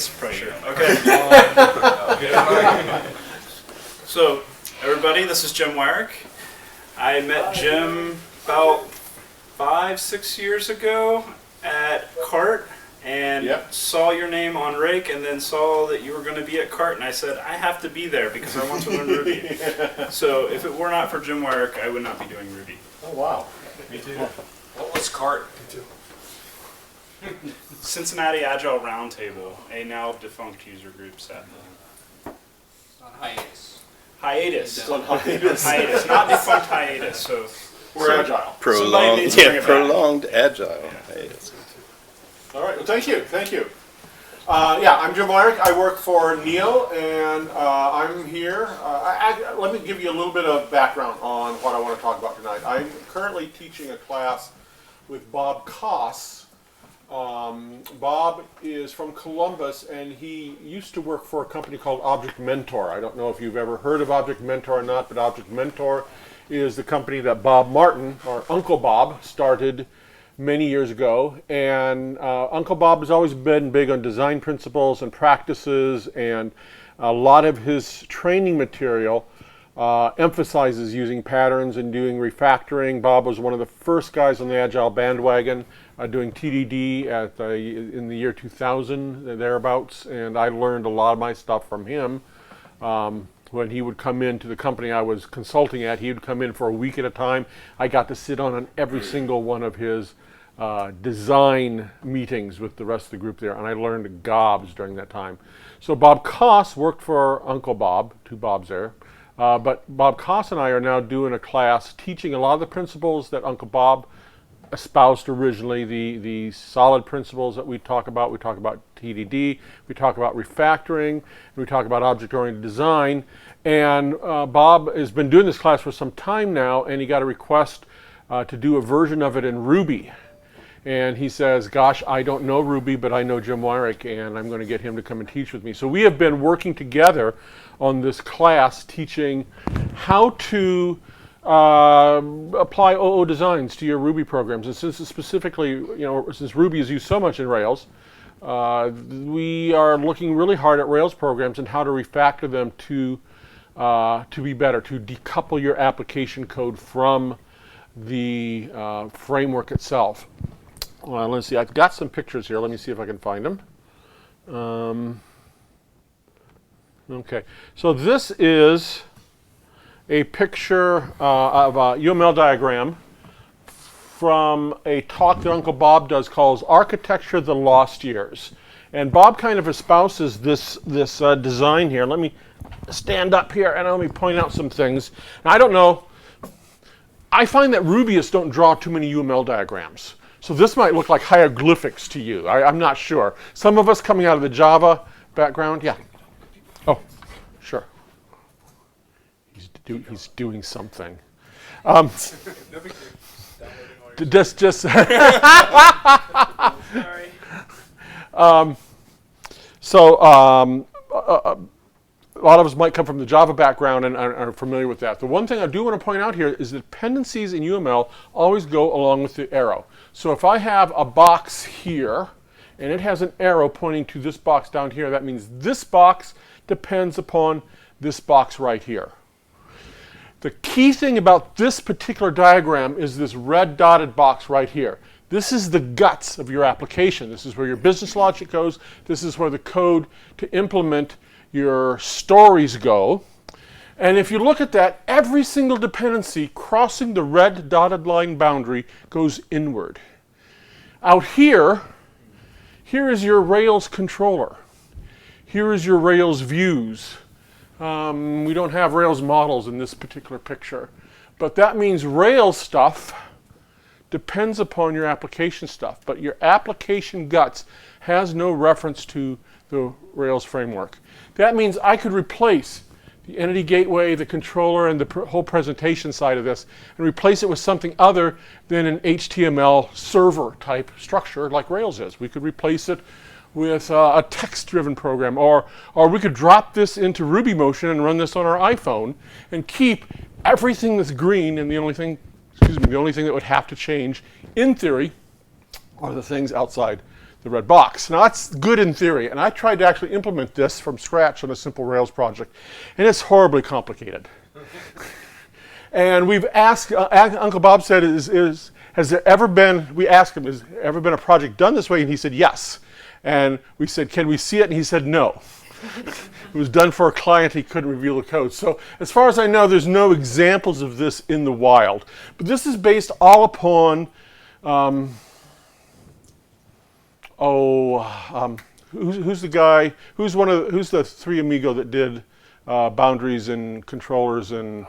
It's pressure. Okay. So, everybody, this is Jim Weirich. I met Jim about 5-6 years ago at CART and saw your name on Rake, and then saw that you were going to be at CART, and I said, I have to be there because I want to learn Ruby. So if it were not for Jim Weirich, I would not be doing Ruby. Oh, wow. Me too. What was CART? Me too. Cincinnati Agile Roundtable, a now defunct user group, sadly. It's on hiatus. Hiatus. It's on hiatus. Hiatus, not defunct hiatus. So we're agile. Prolonged agile. Hiatus. All right. Well, thank you. Thank you. I'm Jim Weirich. I work for Neo, and I'm here. Let me give you a little bit of background on what I want to talk about tonight. I'm currently teaching a class with Bob Koss. Bob is from Columbus, and he used to work for a company called Object Mentor. I don't know if you've ever heard of Object Mentor or not, but Object Mentor is the company that Bob Martin, or Uncle Bob, started many years ago. And Uncle Bob has always been big on design principles and practices, and a lot of his training material emphasizes using patterns and doing refactoring. Bob was one of the first guys on the Agile bandwagon doing TDD in the year 2000, thereabouts, and I learned a lot of my stuff from him. When he would come into the company I was consulting at, he would come in for a week at a time. I got to sit on every single one of his design meetings with the rest of the group there, and I learned gobs during that time. So Bob Koss worked for Uncle Bob, two Bobs there, but Bob Koss and I are now doing a class teaching a lot of the principles that Uncle Bob espoused originally, the solid principles that we talk about. We talk about TDD, we talk about refactoring, and we talk about object-oriented design. And Bob has been doing this class for some time now, and he got a request to do a version of it in Ruby. And he says, gosh, I don't know Ruby, but I know Jim Weirich, and I'm going to get him to come and teach with me. So we have been working together on this class teaching how to apply OO designs to your Ruby programs. And since specifically, since Ruby is used so much in Rails, we are looking really hard at Rails programs and how to refactor them to be better, to decouple your application code from the framework itself. Let's see, I've got some pictures here. Let me see if I can find them. Okay, so this is a picture of a UML diagram from a talk that Uncle Bob does called Architecture: The Lost Years. And Bob kind of espouses this design here. Let me stand up here and let me point out some things. Now, I don't know. I find that Rubyists don't draw too many UML diagrams. So this might look like hieroglyphics to you. I'm not sure. Some of us coming out of the Java background, yeah. Oh, sure. He's doing something. Just sorry. A lot of us might come from the Java background and are familiar with that. The one thing I do want to point out here is that dependencies in UML always go along with the arrow. So if I have a box here and it has an arrow pointing to this box down here, that means this box depends upon this box right here. The key thing about this particular diagram is this red dotted box right here. This is the guts of your application. This is where your business logic goes. This is where the code to implement your stories go. And if you look at that, every single dependency crossing the red dotted line boundary goes inward. Out here is your Rails controller. Here is your Rails views. We don't have Rails models in this particular picture. But that means Rails stuff depends upon your application stuff. But your application guts has no reference to the Rails framework. That means I could replace the entity gateway, the controller, and the whole presentation side of this, and replace it with something other than an HTML server type structure like Rails is. We could replace it with a text-driven program, or we could drop this into RubyMotion and run this on our iPhone and keep everything that's green, and the only thing that would have to change, in theory, are the things outside the red box. Now that's good in theory, and I tried to actually implement this from scratch on a simple Rails project, and it's horribly complicated. And we've asked, Uncle Bob said, has there ever been, we asked him, has there ever been a project done this way? And he said, yes. And we said, can we see it? And he said, no. It was done for a client, he couldn't reveal the code. So as far as I know, there's no examples of this in the wild. But this is based all upon, who's the guy, who's the three amigo that did boundaries and controllers and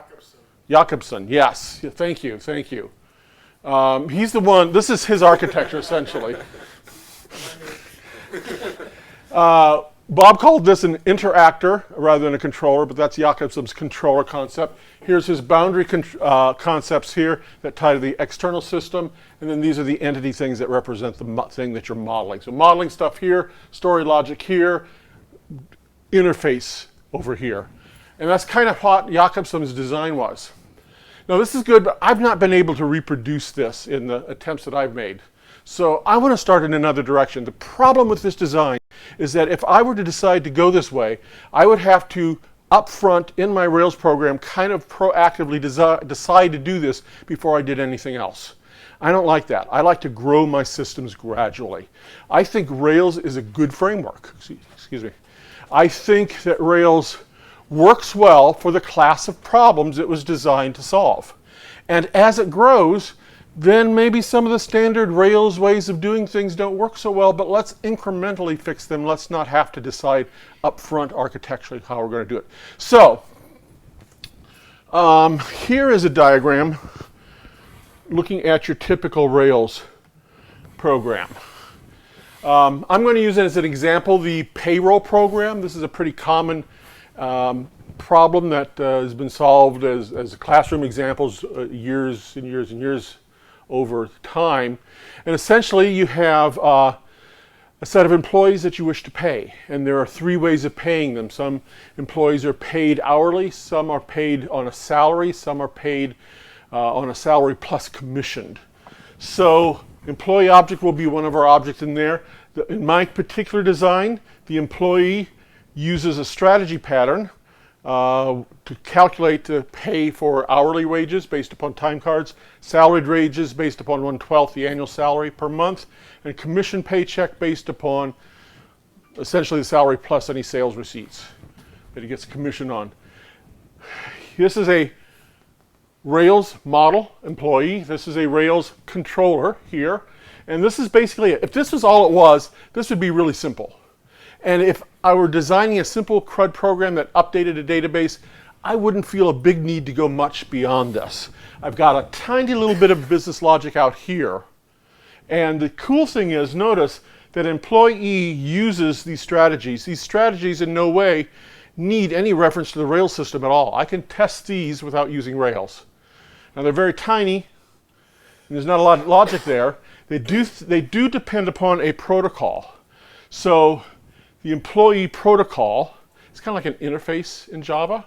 Jakobson, yes, thank you. He's the one, this is his architecture essentially. Bob called this an interactor rather than a controller, but that's Jakobson's controller concept. Here's his boundary concepts here that tie to the external system, and then these are the entity things that represent the thing that you're modeling. So modeling stuff here, story logic here, interface over here. And that's kind of what Jakobson's design was. Now this is good, but I've not been able to reproduce this in the attempts that I've made. So I want to start in another direction. The problem with this design is that if I were to decide to go this way, I would have to up front in my Rails program kind of proactively decide to do this before I did anything else. I don't like that. I like to grow my systems gradually. I think Rails is a good framework. Excuse me. I think that Rails works well for the class of problems it was designed to solve. And as it grows, then maybe some of the standard Rails ways of doing things don't work so well, but let's incrementally fix them. Let's not have to decide up front architecturally how we're going to do it. So here is a diagram looking at your typical Rails program. I'm going to use it as an example, the payroll program. This is a pretty common problem that has been solved as classroom examples years and years and years over time. And essentially you have a set of employees that you wish to pay. And there are three ways of paying them. Some employees are paid hourly, some are paid on a salary, some are paid on a salary plus commissioned. So employee object will be one of our objects in there. In my particular design, the employee uses a strategy pattern to calculate the pay for hourly wages based upon time cards, salaried wages based upon 1/12 the annual salary per month, and commission paycheck based upon essentially the salary plus any sales receipts that he gets a commission on. This is a Rails model employee. This is a Rails controller here. And this is basically it. If this was all it was, this would be really simple. And if I were designing a simple CRUD program that updated a database, I wouldn't feel a big need to go much beyond this. I've got a tiny little bit of business logic out here. And the cool thing is, notice that employee uses these strategies. These strategies in no way need any reference to the Rails system at all. I can test these without using Rails. Now they're very tiny, and there's not a lot of logic there. They do depend upon a protocol. So the employee protocol is kind of like an interface in Java,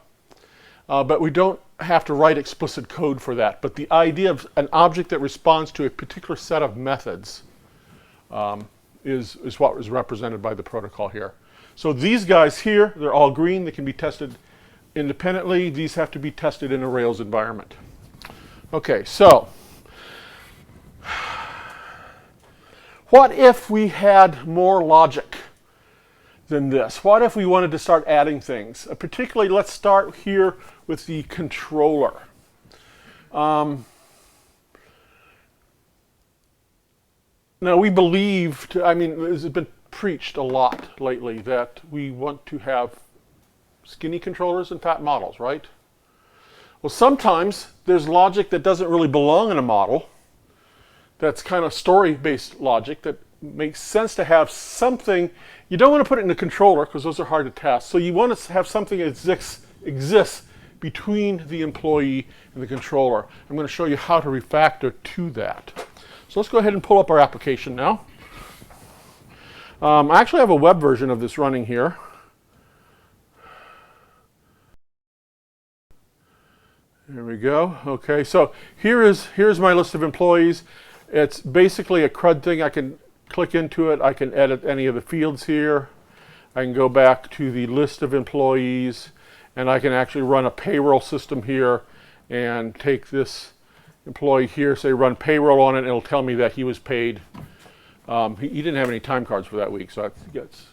but we don't have to write explicit code for that. But the idea of an object that responds to a particular set of methods is what was represented by the protocol here. So these guys here, they're all green. They can be tested independently. These have to be tested in a Rails environment. Okay, so what if we had more logic than this? What if we wanted to start adding things? Particularly, let's start here with the controller. Now, we believed, I mean, it's been preached a lot lately that we want to have skinny controllers and fat models, right? Well, sometimes there's logic that doesn't really belong in a model. That's kind of story-based logic that makes sense to have something. You don't want to put it in a controller because those are hard to test. So you want to have something that exists between the employee and the controller. I'm going to show you how to refactor to that. So let's go ahead and pull up our application now. I actually have a web version of this running here. There we go. Okay, so here's my list of employees. It's basically a CRUD thing. I can click into it, I can edit any of the fields here. I can go back to the list of employees, and I can actually run a payroll system here and take this employee here, say run payroll on it, and it'll tell me that he was paid. He didn't have any time cards for that week, so that's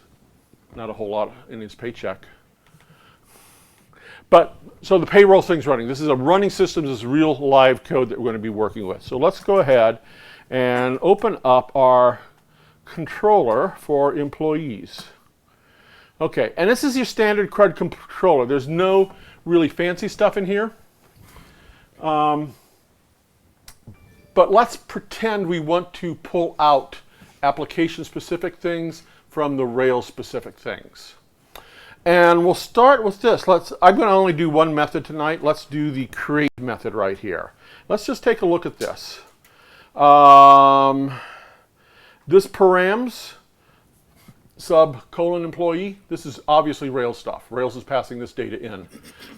not a whole lot in his paycheck. But, so the payroll thing's running. This is a running system. This is real live code that we're going to be working with. So let's go ahead and open up our controller for employees. Okay, and this is your standard CRUD controller. There's no really fancy stuff in here. But let's pretend we want to pull out application-specific things from the Rails-specific things. And we'll start with this. I'm going to only do one method tonight. Let's do the create method right here. Let's just take a look at this. This params sub:employee, this is obviously Rails stuff. Rails is passing this data in.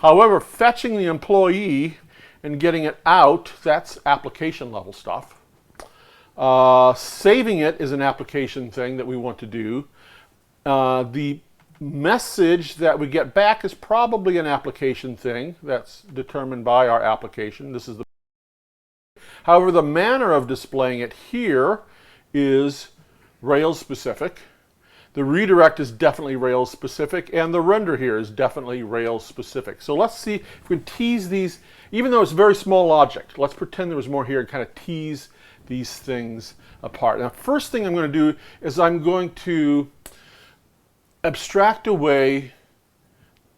However, fetching the employee and getting it out, that's application level stuff. Saving it is an application thing that we want to do. The message that we get back is probably an application thing that's determined by our application. This is the. However, the manner of displaying it here is Rails specific. The redirect is definitely Rails specific, and the render here is definitely Rails specific. So let's see if we can tease these, even though it's a very small object. Let's pretend there was more here and kind of tease these things apart. Now, first thing I'm going to do is I'm going to abstract away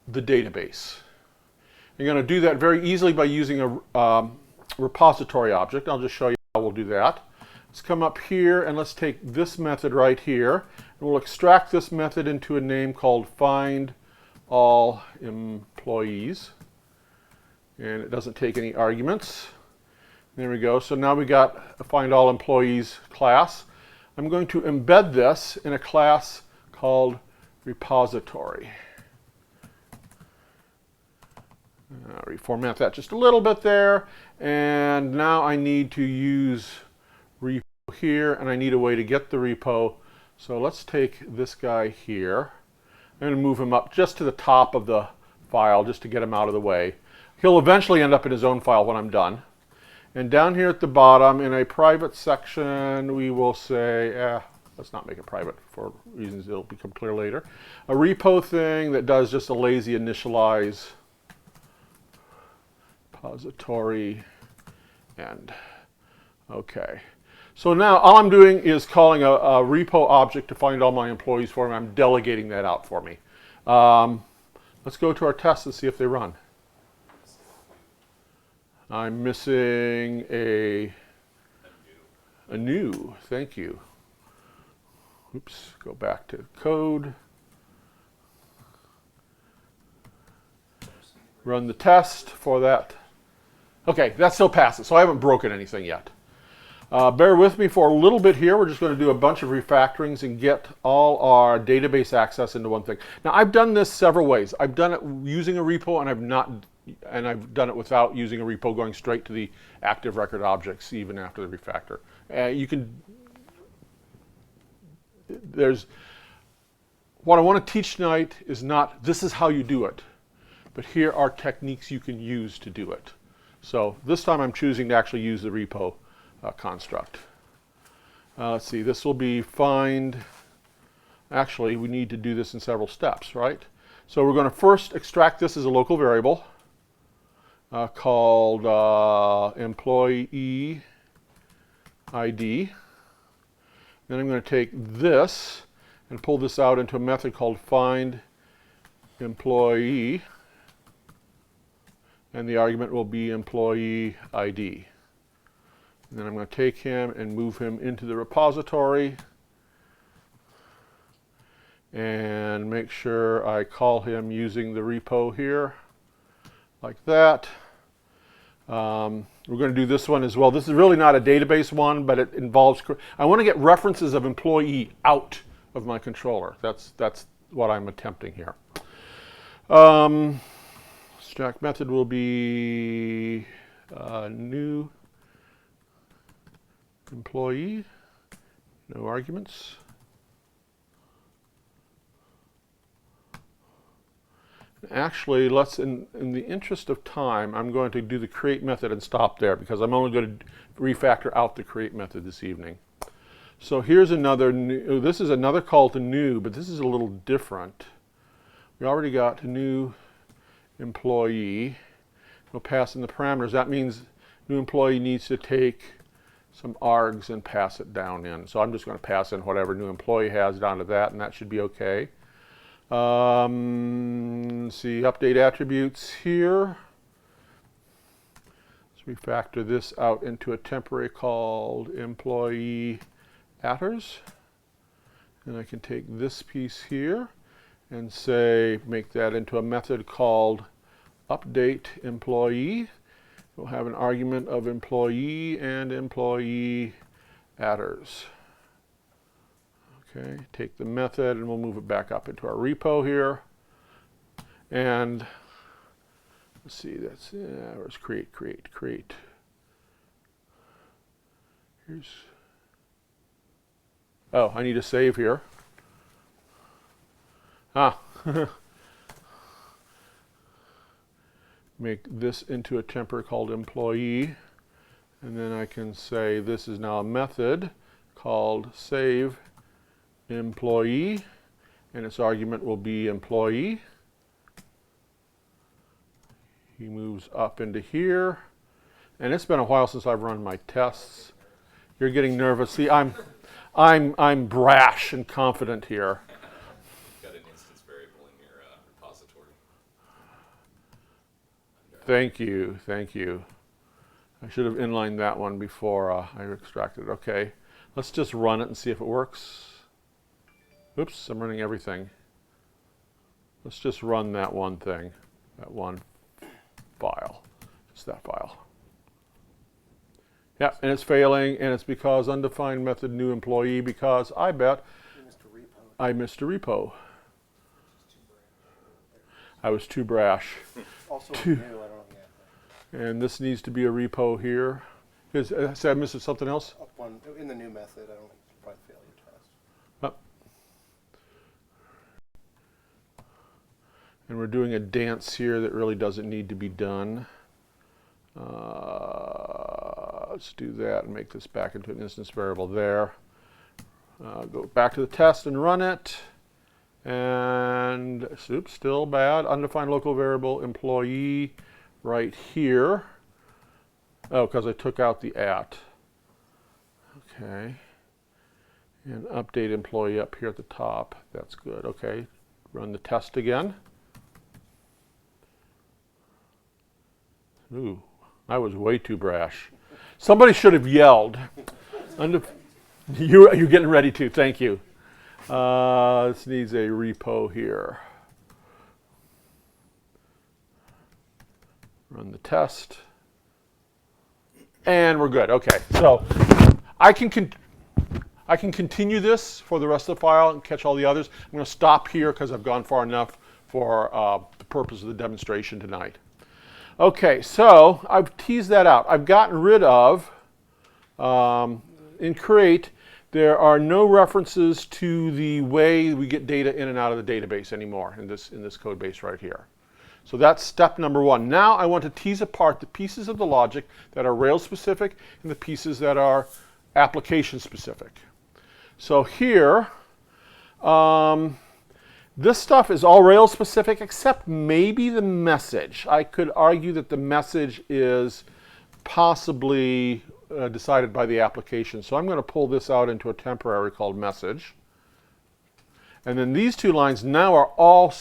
the database. You're going to do that very easily by using a repository object. I'll just show you how we'll do that. Let's come up here and let's take this method right here. And we'll extract this method into a name called find all employees. And it doesn't take any arguments. There we go. So now we got a find all employees class. I'm going to embed this in a class called repository. Reformat that just a little bit there. And now I need to use repo here, and I need a way to get the repo. So let's take this guy here. I'm going to move him up just to the top of the file just to get him out of the way. He'll eventually end up in his own file when I'm done. And down here at the bottom in a private section, we will say, let's not make it private for reasons that'll become clear later. A repo thing that does just a lazy initialize repository end. Okay. So now all I'm doing is calling a repo object to find all my employees for me. I'm delegating that out for me. Let's go to our tests and see if they run. I'm missing a new, thank you. Oops, go back to code. Run the test for that. Okay, that still passes, so I haven't broken anything yet. Bear with me for a little bit here. We're just going to do a bunch of refactorings and get all our database access into one thing. Now, I've done this several ways. I've done it using a repo, and I've done it without using a repo, going straight to the active record objects even after the refactor. What I want to teach tonight is not this is how you do it, but here are techniques you can use to do it. So this time I'm choosing to actually use the repo construct. Let's see, this will be find. Actually, we need to do this in several steps, right? So we're going to first extract this as a local variable called employee ID. Then I'm going to take this and pull this out into a method called find employee, and the argument will be employee ID. And then I'm going to take him and move him into the repository and make sure I call him using the repo here, like that. We're going to do this one as well. This is really not a database one, but it involves, I want to get references of employee out of my controller. That's what I'm attempting here. Extract method will be new employee, No arguments. Actually, let's, in the interest of time, I'm going to do the create method and stop there because I'm only going to refactor out the create method this evening. So here's another new, this is another call to new, but this is a little different. We already got a new employee. We'll pass in the parameters. That means new employee needs to take some args and pass it down in. So I'm just going to pass in whatever new employee has down to that, and that should be okay. See, update attributes here. Let's refactor this out into a temporary called employee atters. And I can take this piece here and say, make that into a method called update employee. We'll have an argument of employee and employee atters. Okay, take the method and we'll move it back up into our repo here. And let's see, that's, where's create. Here's, oh, I need a save here. Make this into a temporary called employee. And then I can say this is now a method called save employee, and its argument will be employee. He moves up into here, and it's been a while since I've run my tests. You're getting nervous. See, I'm brash and confident here. Got an instance variable in your repository. Thank you. I should have inlined that one before I extracted it. Okay, let's just run it and see if it works. Oops, I'm running everything. Let's just run that one thing, that one file, just that file. Yeah, and it's failing, and it's because undefined method new employee, because I bet I missed a repo. I was too brash. Also new, I don't know yet. And this needs to be a repo here. Say I missed something else? Up one, in the new method, I don't think you probably fail your test. And we're doing a dance here that really doesn't need to be done. Let's do that and make this back into an instance variable there. Go back to the test and run it. And oops, still bad. Undefined local variable employee right here. Oh, because I took out the at. Okay. And update employee up here at the top. That's good. Okay. Run the test again. Ooh, I was way too brash. Somebody should have yelled. You're getting ready to, thank you. This needs a repo here. Run the test. And we're good, okay. So I can continue this for the rest of the file and catch all the others. I'm gonna stop here because I've gone far enough for the purpose of the demonstration tonight. Okay, so I've teased that out. I've gotten rid of, in create, there are no references to the way we get data in and out of the database anymore in this code base right here. So that's step number one. Now I want to tease apart the pieces of the logic that are Rails specific and the pieces that are application specific. So here, this stuff is all Rails specific except maybe the message. I could argue that the message is possibly decided by the application. So I'm going to pull this out into a temporary called message. And then these two lines now are all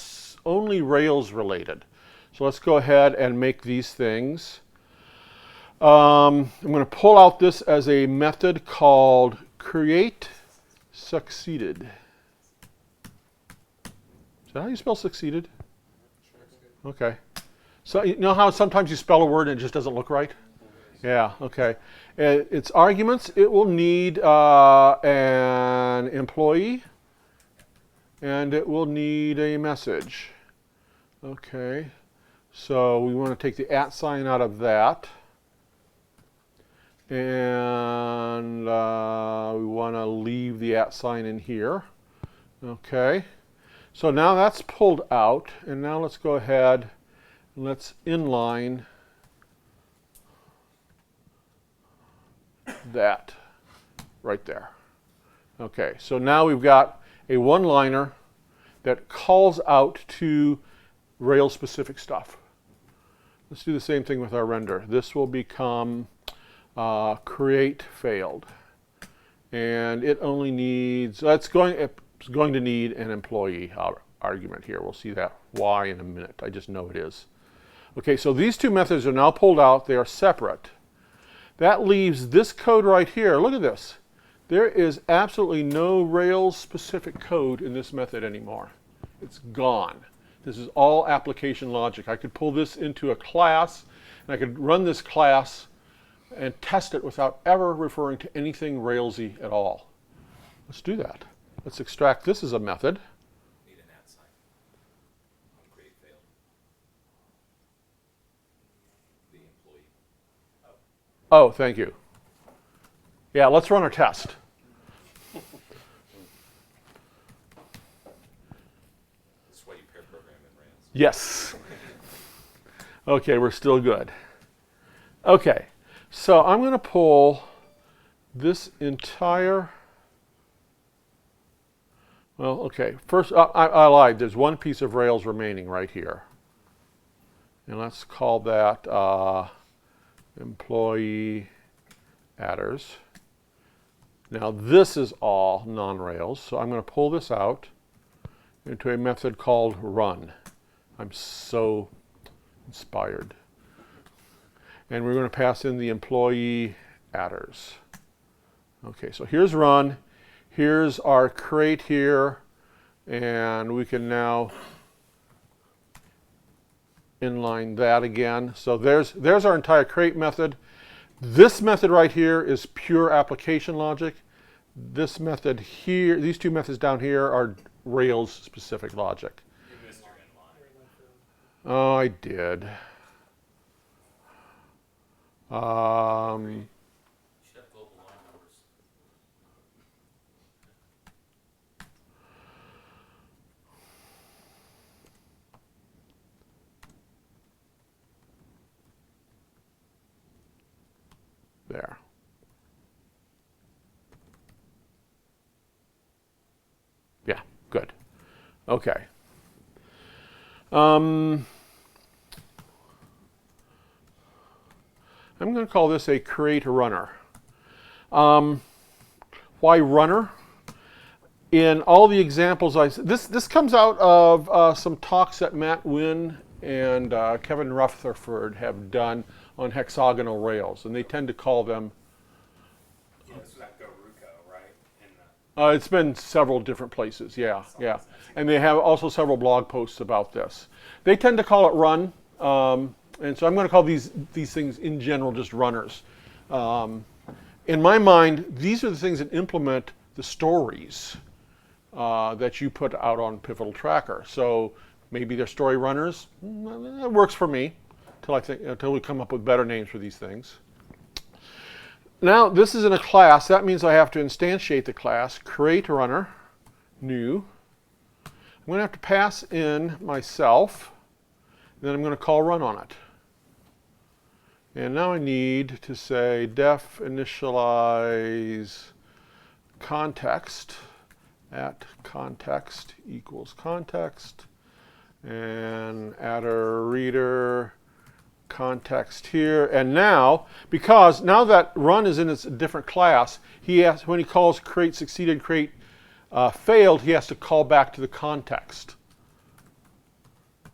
only Rails related. So let's go ahead and make these things. I'm going to pull out this as a method called create succeeded. Is that how you spell succeeded? Okay. So you know how sometimes you spell a word and it just doesn't look right? Yeah, okay. Its arguments, it will need an employee and it will need a message. Okay. So we want to take the @ sign out of that. And we want to leave the @ sign in here. Okay. So now that's pulled out, and now let's go ahead and let's inline that right there. Okay, so now we've got a one-liner that calls out to Rails-specific stuff. Let's do the same thing with our render. This will become create failed. And it only needs, it's going to need an employee argument here. We'll see that why in a minute. I just know it is. Okay, so these two methods are now pulled out. They are separate. That leaves this code right here. Look at this. There is absolutely no Rails-specific code in this method anymore. It's gone. This is all application logic. I could pull this into a class, and I could run this class and test it without ever referring to anything Railsy at all. Let's do that. Let's extract this as a method. Need an @ sign. On create failed. The employee. Oh, thank you. Yeah, let's run our test. This is why you pair program in Rails. Yes. Okay, we're still good. Okay, so I'm going to pull this entire, well, okay, first, I lied. There's one piece of Rails remaining right here. And let's call that employee adders. Now this is all non-Rails, so I'm going to pull this out into a method called run. I'm so inspired. And we're going to pass in the employee adders. Okay, so here's run. Here's our create here, and we can now inline that again. So there's our entire create method. This method right here is pure application logic. This method here, these two methods down here are Rails specific logic. You missed your inline. Oh, I did. You should have global line numbers. There. Yeah, good. Okay. I'm going to call this a create runner. Why runner? In all the examples, this comes out of some talks that Matt Wynn and Kevin Rutherford have done on hexagonal Rails, and they tend to call them. This was at GoRuco, right? It's been several different places, yeah. And they have also several blog posts about this. They tend to call it run, and so I'm going to call these things in general just runners. In my mind, these are the things that implement the stories that you put out on Pivotal Tracker. So maybe they're story runners. That works for me until we come up with better names for these things. Now this is in a class. That means I have to instantiate the class, create runner, new. I'm going to have to pass in myself, and then I'm going to call run on it. And now I need to say def initialize context at context equals context, and add a reader context here. And now, because now that run is in its different class, when he calls create succeeded, create failed, he has to call back to the context.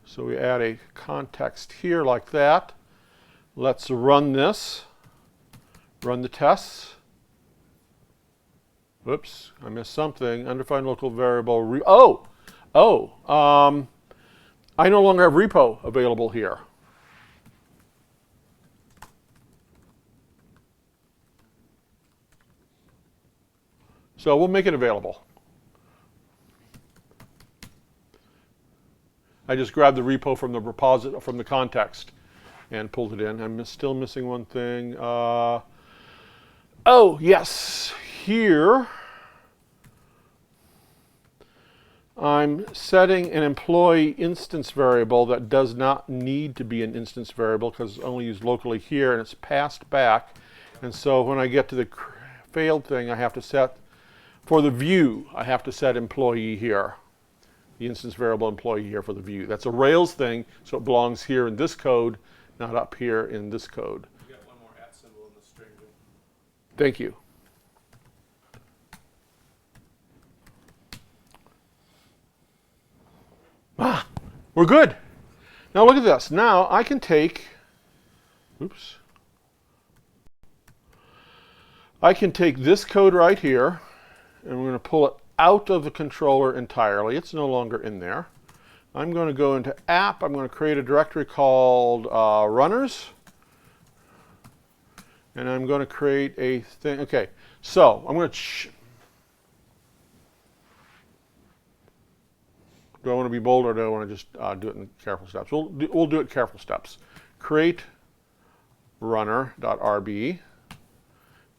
So we add a context here like that. Let's run this. Run the tests. Whoops, I missed something. Undefined local variable. I no longer have repo available here. So we'll make it available. I just grabbed the repo from the repository, from the context, and pulled it in. I'm still missing one thing. Oh, yes. Here, I'm setting an employee instance variable that does not need to be an instance variable because it's only used locally here, and it's passed back. And so when I get to the failed thing, I have to set, for the view, I have to set employee here. The instance variable employee here for the view. That's a Rails thing, so it belongs here in this code, not up here in this code. You got one more @ symbol in the string. Thank you. Ah, we're good. Now look at this. Now I can take, oops. I can take this code right here, and we're going to pull it out of the controller entirely. It's no longer in there. I'm going to go into app. I'm going to create a directory called runners. And I'm going to create a thing. Okay, so I'm going to do I want to be bold or do I want to just do it in careful steps? We'll do it careful steps. Create runner.rb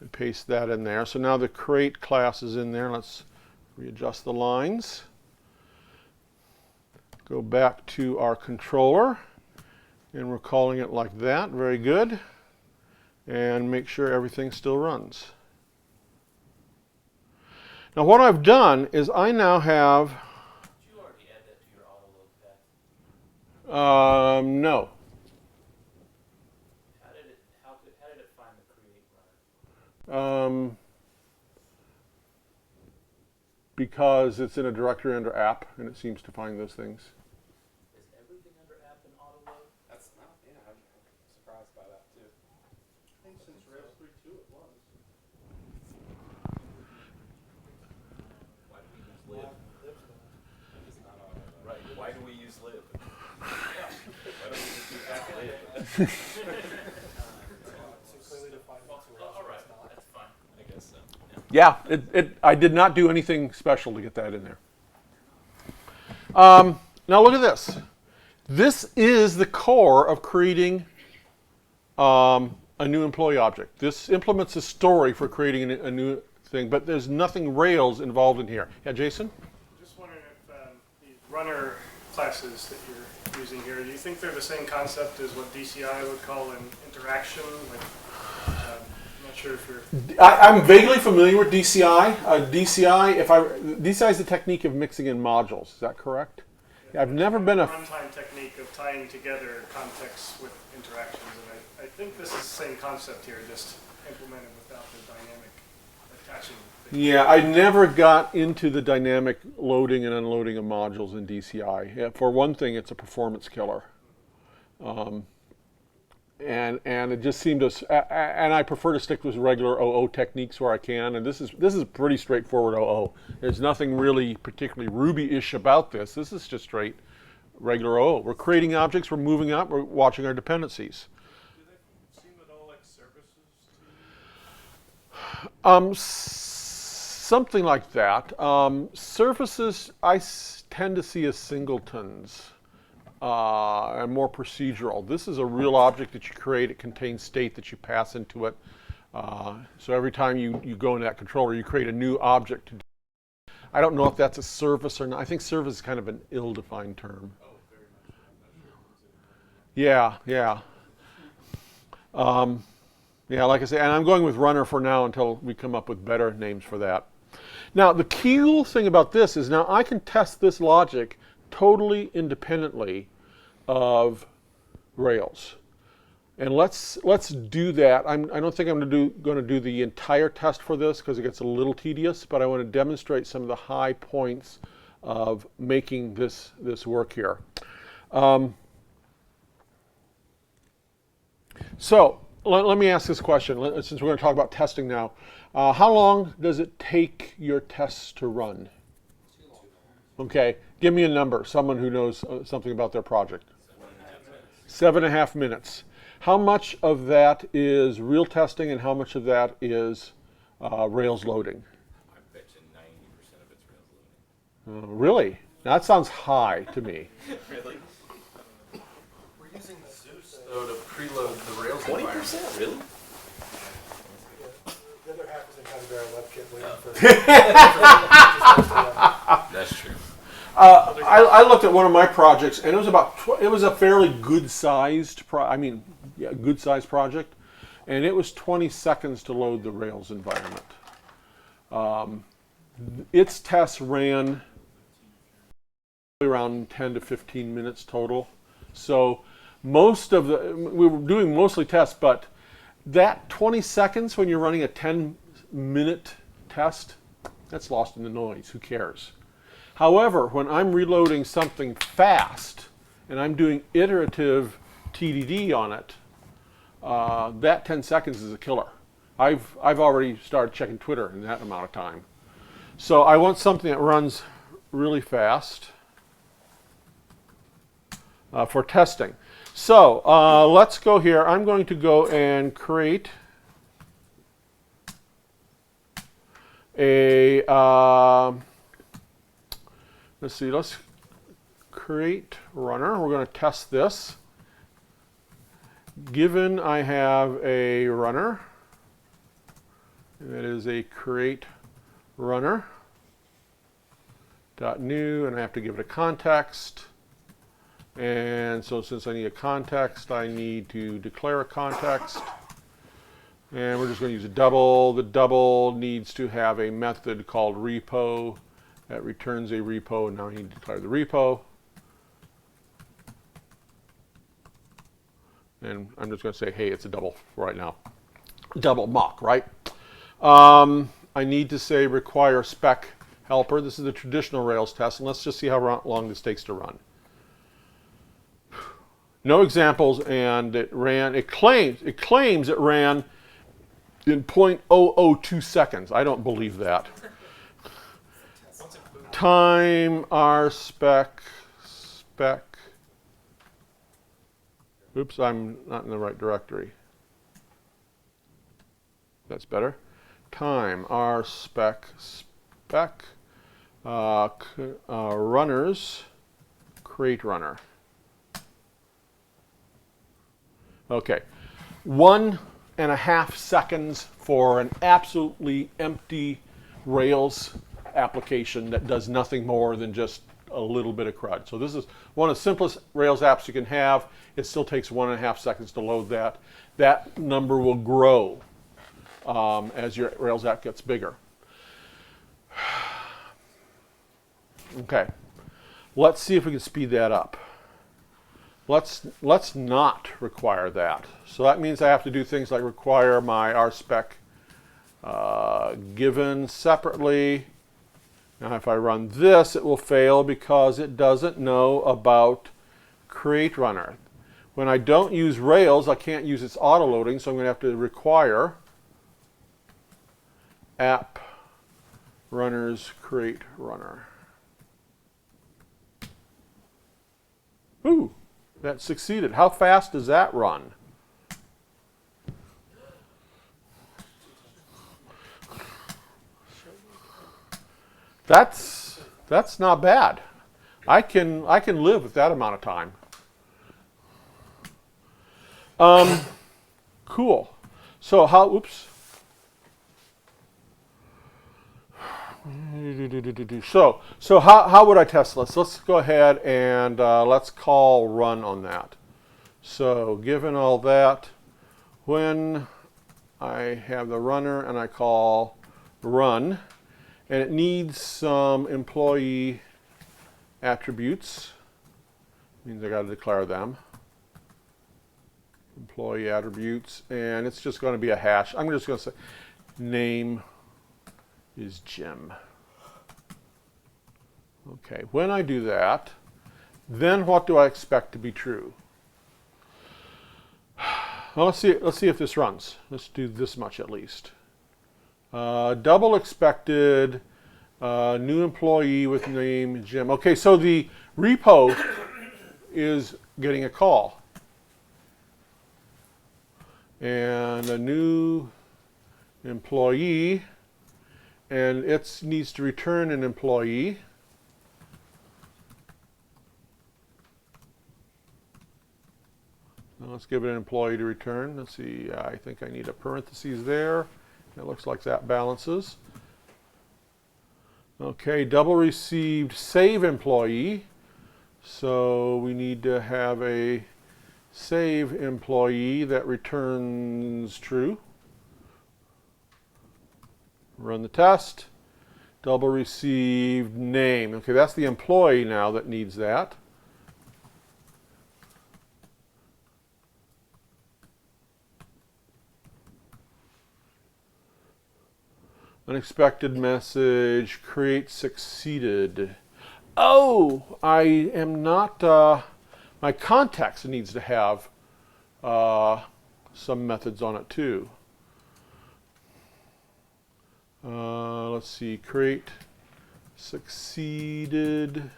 and paste that in there. So now the create class is in there. Let's readjust the lines. Go back to our controller, and we're calling it like that. Very good. And make sure everything still runs. Now what I've done is I now have... Did you already add that to your auto load path? No. How did it find the create runner? Because it's in a directory under app, and it seems to find those things. Is everything under app and auto load? That's not, yeah, I'm surprised by that too. I think since Rails 3.2 it was. Why do we use lib? It's not auto. Right, why do we use lib? Why don't we just do app lib? All right, that's fine. I guess so. Yeah, I did not do anything special to get that in there. Now look at this. This is the core of creating a new employee object. This implements a story for creating a new thing, but there's nothing Rails involved in here. Yeah, Jason? Just wondering if these runner classes that you're using here, do you think they're the same concept as what DCI would call an interaction? Like, I'm not sure if you're... I'm vaguely familiar with DCI. DCI is the technique of mixing in modules. Is that correct? Yeah, I've never been a runtime technique of tying together contexts with interactions, and I think this is the same concept here, just implemented without the dynamic attaching thing. Yeah, I never got into the dynamic loading and unloading of modules in DCI. Yeah, for one thing, it's a performance killer. And it just seemed to, and I prefer to stick with regular OO techniques where I can. And this is pretty straightforward OO. There's nothing really particularly Ruby-ish about this. This is just straight regular OO. We're creating objects, we're moving up, we're watching our dependencies. Do they seem at all like services to you? Something like that. Services I tend to see as singletons. And more procedural. This is a real object that you create. It contains state that you pass into it. So every time you go into that controller, you create a new object. I don't know if that's a service or not. I think service is kind of an ill-defined term. Oh, very much. Yeah. Yeah, like I say, and I'm going with runner for now until we come up with better names for that. Now, the cool thing about this is now I can test this logic totally independently of Rails. And let's do that. I don't think I'm going to do the entire test for this because it gets a little tedious, but I want to demonstrate some of the high points of making this work here. So let me ask this question, since we're going to talk about testing now. How long does it take your tests to run? Okay, give me a number, someone who knows something about their project. 7.5 minutes. How much of that is real testing and how much of that is Rails loading? I bet you 90% of it's Rails loading. Really? That sounds high to me. Really? We're using Zeus So to preload the Rails environment. 20%? Really? That under our webkit waiting for. That's true. I looked at one of my projects, and it was it was a fairly good-sized good-sized project, and it was 20 seconds to load the Rails environment. Its tests ran around 10 to 15 minutes total. So we were doing mostly tests, but that 20 seconds when you're running a 10-minute test, that's lost in the noise. Who cares? However, when I'm reloading something fast and I'm doing iterative TDD on it, that 10 seconds is a killer. I've already started checking Twitter in that amount of time. So I want something that runs really fast for testing. So let's go here. I'm going to go and create a, let's create runner. We're going to test this. Given I have a runner, that is a create runner dot new, and I have to give it a context. And so since I need a context, I need to declare a context. And we're just going to use a double. The double needs to have a method called repo that returns a repo, and now I need to declare the repo. And I'm just going to say, hey, it's a double right now. Double mock, right? I need to say require spec helper. This is the traditional Rails test, and let's just see how long this takes to run. No examples, and it claims it ran in 0.002 seconds. I don't believe that. Time r spec. Oops, I'm not in the right directory. That's better. Time r spec runners create runner. Okay, 1.5 seconds for an absolutely empty Rails application that does nothing more than just a little bit of CRUD. So this is one of the simplest Rails apps you can have. It still takes 1.5 seconds to load that. That number will grow as your Rails app gets bigger. Okay, let's see if we can speed that up. Let's not require that. So that means I have to do things like require my rspec given separately. Now if I run this, it will fail because it doesn't know about create runner. When I don't use Rails, I can't use its autoloading, so I'm going to have to require app runners create runner. Ooh, that succeeded. How fast does that run? That's not bad. I can live with that amount of time. Cool. So oops. So how would I test this? Let's go ahead and let's call run on that. So given all that, when I have the runner and I call run, and it needs some employee attributes, means I got to declare them. Employee attributes, and it's just going to be a hash. I'm just going to say name is Jim. Okay, when I do that, then what do I expect to be true? Well, let's see if this runs. Let's do this much at least. Double expected, new employee with name Jim. Okay, so the repo is getting a call. And a new employee, and it needs to return an employee. Now let's give it an employee to return. Let's see, I think I need a parentheses there, It looks like that balances. Okay, double received save employee. So we need to have a save employee that returns true. Run the test. Double received name. Okay, that's the employee now that needs that. Unexpected message, create succeeded. Oh, I am not, my context needs to have some methods on it too. Let's see, create succeeded,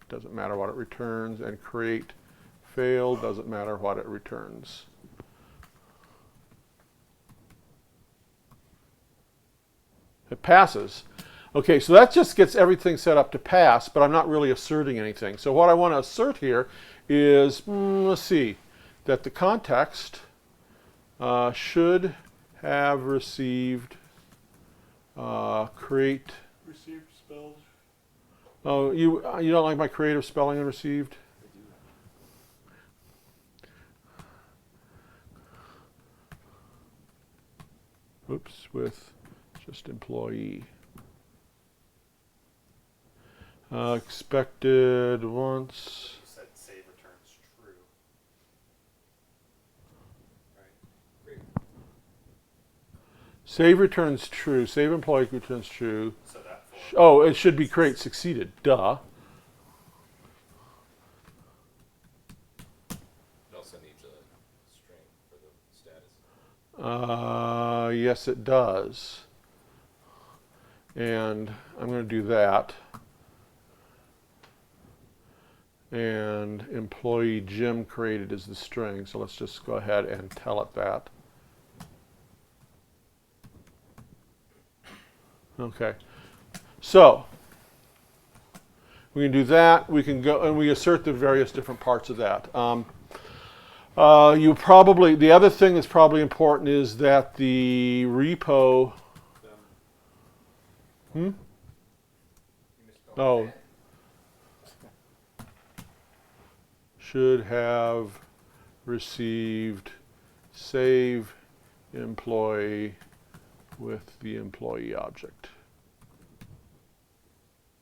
doesn't matter what it returns, and create failed, doesn't matter what it returns. It passes. Okay, so that just gets everything set up to pass, but I'm not really asserting anything. So what I want to assert here is, let's see, that the context should have received create. Received spelled. Oh, you don't like my creative spelling and received? Oops, with just employee. Expected once. You said save returns true. Right? Save returns true. Save employee returns true. So that Oh, it should be create succeeded. Duh. it also needs a string for the status. Yes, it does. And I'm going to do that. And employee Jim created is the string, so let's just go ahead and tell it that. Okay, so we can do that. We can go and we assert the various different parts of that. You probably, the other thing that's probably important is that the repo. Oh. Should have received save employee with the employee object.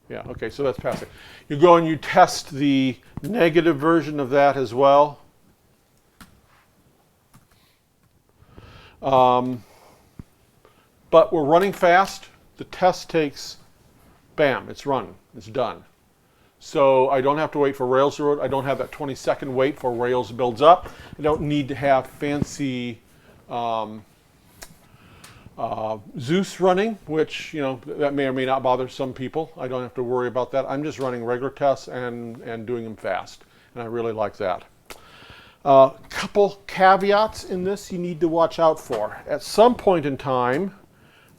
Yeah, okay, so that's passing. You go and you test the negative version of that as well. But we're running fast. The test takes, bam, it's run, it's done. So I don't have to wait for Rails to load. I don't have that 20-second wait for Rails builds up. I don't need to have fancy Zeus running, which, you know, that may or may not bother some people. I don't have to worry about that. I'm just running regular tests and doing them fast. And I really like that. Couple caveats in this you need to watch out for. At some point in time,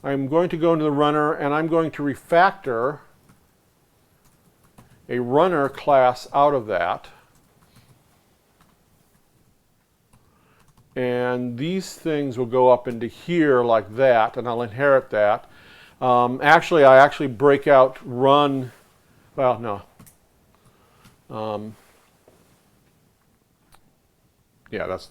I'm going to go into the runner and I'm going to refactor a runner class out of that. And these things will go up into here like that, and I'll inherit that. Actually, I actually break out run, well, no. Yeah, that's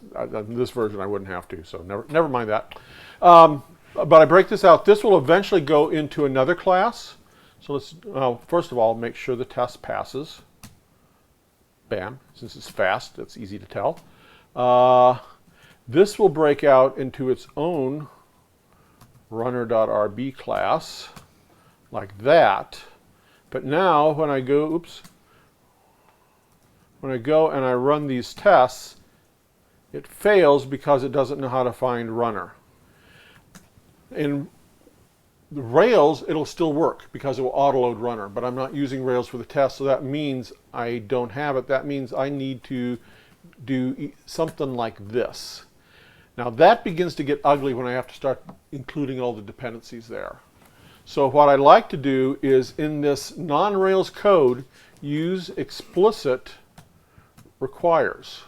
this version I wouldn't have to, so never mind that. But I break this out. This will eventually go into another class. So let's, first of all, make sure the test passes. Bam, since it's fast, it's easy to tell. This will break out into its own runner.rb class, like that. But now, when I go, when I go and I run these tests, it fails because it doesn't know how to find runner. In the Rails, it'll still work because it will autoload runner, but I'm not using Rails for the test, so that means I don't have it. That means I need to do something like this. Now that begins to get ugly when I have to start including all the dependencies there. So what I like to do is in this non-Rails code, use explicit requires.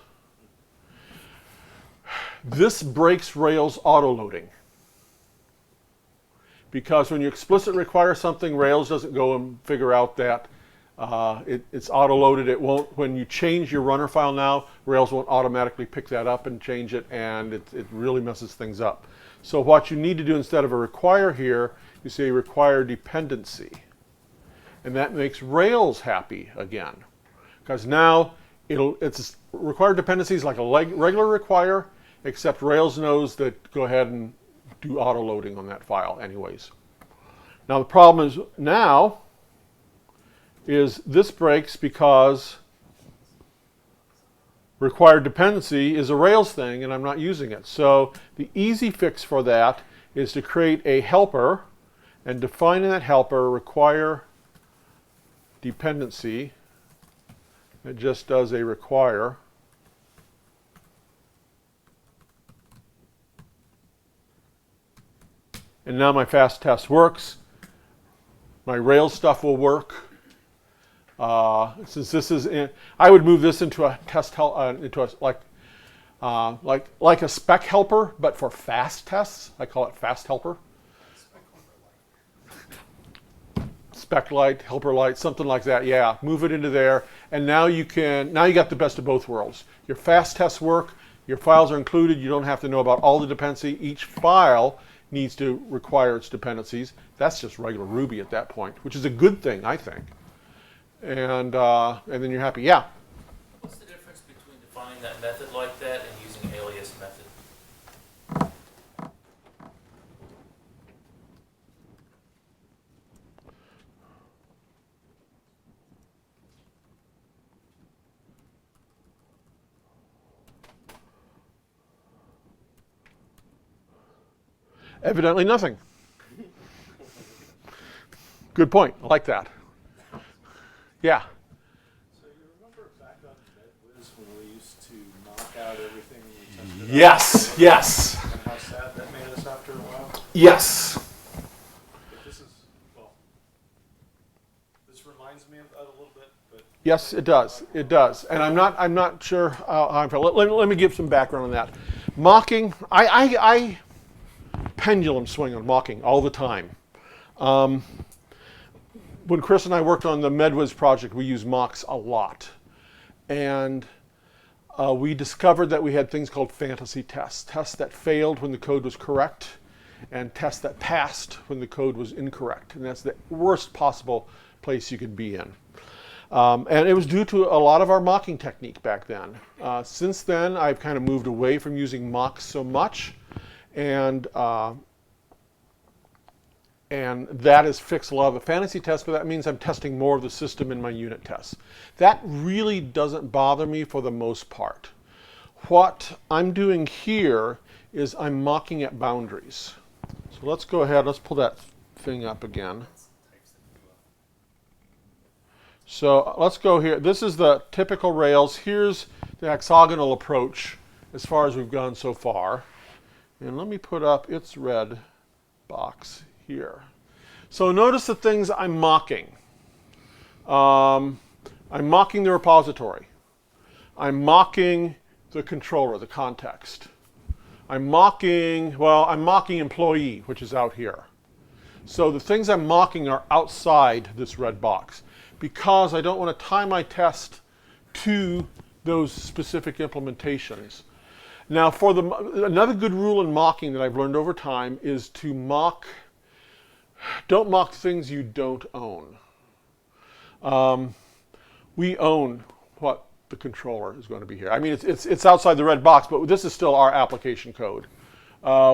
This breaks Rails autoloading. because when you explicitly require something, Rails doesn't go and figure out that it's auto-loaded. It won't, when you change your runner file now, Rails won't automatically pick that up and change it, and it really messes things up. So what you need to do instead of a require here, you say require dependency. And that makes Rails happy again. Because now it's required dependencies like a regular require, except Rails knows that go ahead and do auto-loading on that file anyways. Now the problem is now is this breaks because required dependency is a Rails thing and I'm not using it. So the easy fix for that is to create a helper and define in that helper require dependency. It just does a require. And now my fast test works. My Rails stuff will work. Since this is in, I would move this into a test like a spec helper, but for fast tests. I call it fast helper. Spec light, helper light, something like that. Yeah, move it into there, and now you got the best of both worlds. Your fast tests work. Your files are included. You don't have to know about all the dependency. Each file needs to require its dependencies. That's just regular Ruby at that point, which is a good thing, I think. And then you're happy. Yeah. What's the difference between defining that method like that and using alias method? Evidently nothing. Good point. I like that. Yeah. So you remember back on MedWiz when we used to knock out everything we tested? Yes. Yes. And how sad that made us after a while? Yes. But this is, well, this reminds me of that a little bit, but Yes, it does. It does. And I'm not sure how I feel. Let me give some background on that. Mocking. I pendulum swing on mocking all the time. When Chris and I worked on the MedWiz project, we used mocks a lot. And we discovered that we had things called fantasy tests. Tests that failed when the code was correct, and tests that passed when the code was incorrect. And that's the worst possible place you could be in. And it was due to a lot of our mocking technique back then. Since then, I've kind of moved away from using mocks so much. And that has fixed a lot of the fantasy tests, but that means I'm testing more of the system in my unit tests. That really doesn't bother me for the most part. What I'm doing here is I'm mocking at boundaries. So let's go ahead, let's pull that thing up again. So let's go here. This is the typical Rails. Here's the hexagonal approach as far as we've gone so far. And let me put up its red box here. So notice the things I'm mocking. I'm mocking the repository. I'm mocking the controller, the context. I'm mocking employee, which is out here. So the things I'm mocking are outside this red box because I don't want to tie my test to those specific implementations. Now, another good rule in mocking that I've learned over time is to don't mock things you don't own. We own what the controller is going to be here. I mean, it's outside the red box, but this is still our application code.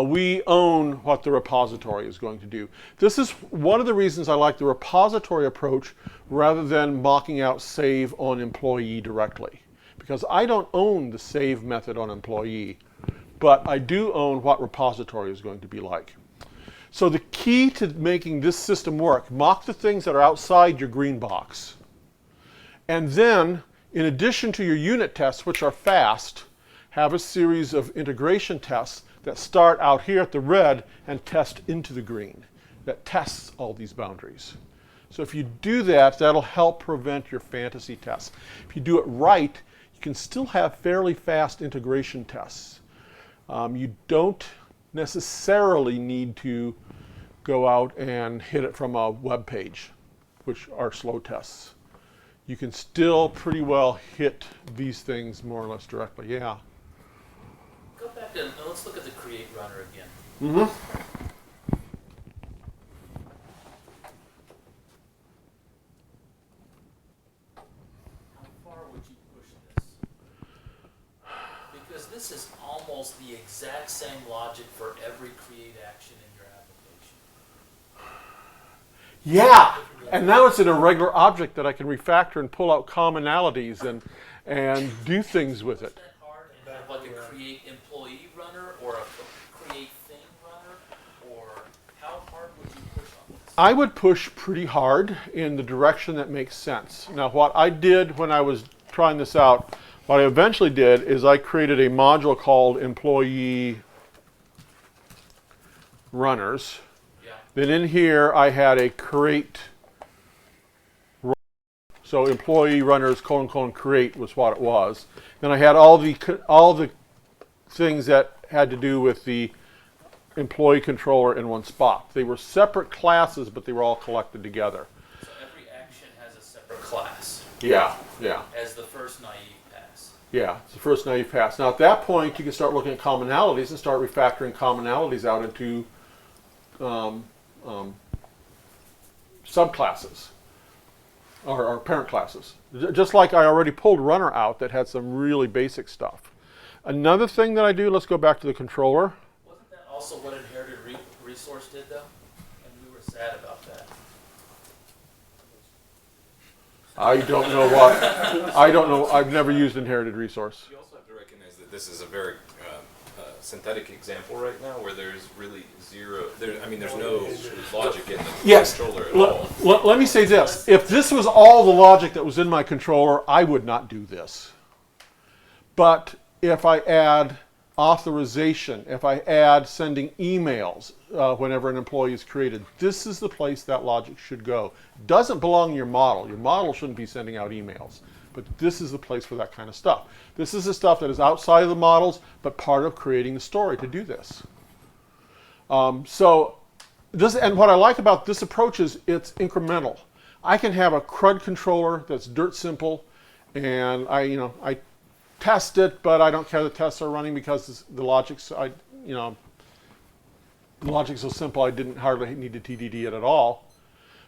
We own what the repository is going to do. This is one of the reasons I like the repository approach rather than mocking out save on employee directly. Because I don't own the save method on employee, but I do own what repository is going to be like. So the key to making this system work, mock the things that are outside your green box. And then, in addition to your unit tests, which are fast, have a series of integration tests that start out here at the red and test into the green, that tests all these boundaries. So if you do that, that'll help prevent your fantasy tests. If you do it right, you can still have fairly fast integration tests. You don't necessarily need to go out and hit it from a web page, which are slow tests. You can still pretty well hit these things more or less directly. Yeah. Go back and let's look at the create runner again. Mm-hmm. How far would you push this? Because this is almost the exact same logic for every create action in your application. Yeah. And now it's an irregular object that I can refactor and pull out commonalities and do things with it. Isn't that hard? And have like a create employee runner or a create thing runner? Or how hard would you push on this? I would push pretty hard in the direction that makes sense. Now, what I did when I was trying this out, what I eventually did is I created a module called employee runners. Yeah. Then in here I had a create. So employee runners : create was what it was. Then I had all the things that had to do with the employee controller in one spot. They were separate classes, but they were all collected together. So every action has a separate class Yeah, yeah, as the first naive pass. yeah. It's the first naive pass. Now at that point, you can start looking at commonalities and start refactoring commonalities out into subclasses. Or parent classes. Just like I already pulled runner out that had some really basic stuff. Another thing that I do, let's go back to the controller. Wasn't that also what inherited resource did though? And we were sad about that. I don't know what, I don't know, I've never used inherited resource. You also have to recognize that this is a very synthetic example right now where there's really zero, there's no logic in the Yes. controller at all. Let me say this. If this was all the logic that was in my controller, I would not do this. But if I add authorization, if I add sending emails whenever an employee is created, this is the place that logic should go. It doesn't belong in your model. Your model shouldn't be sending out emails. But this is the place for that kind of stuff. This is the stuff that is outside of the models, but part of creating the story to do this. So this, and what I like about this approach is it's incremental. I can have a CRUD controller that's dirt simple, and I test it, but I don't care the tests are running because the logic's the logic's so simple I didn't hardly need to TDD it at all.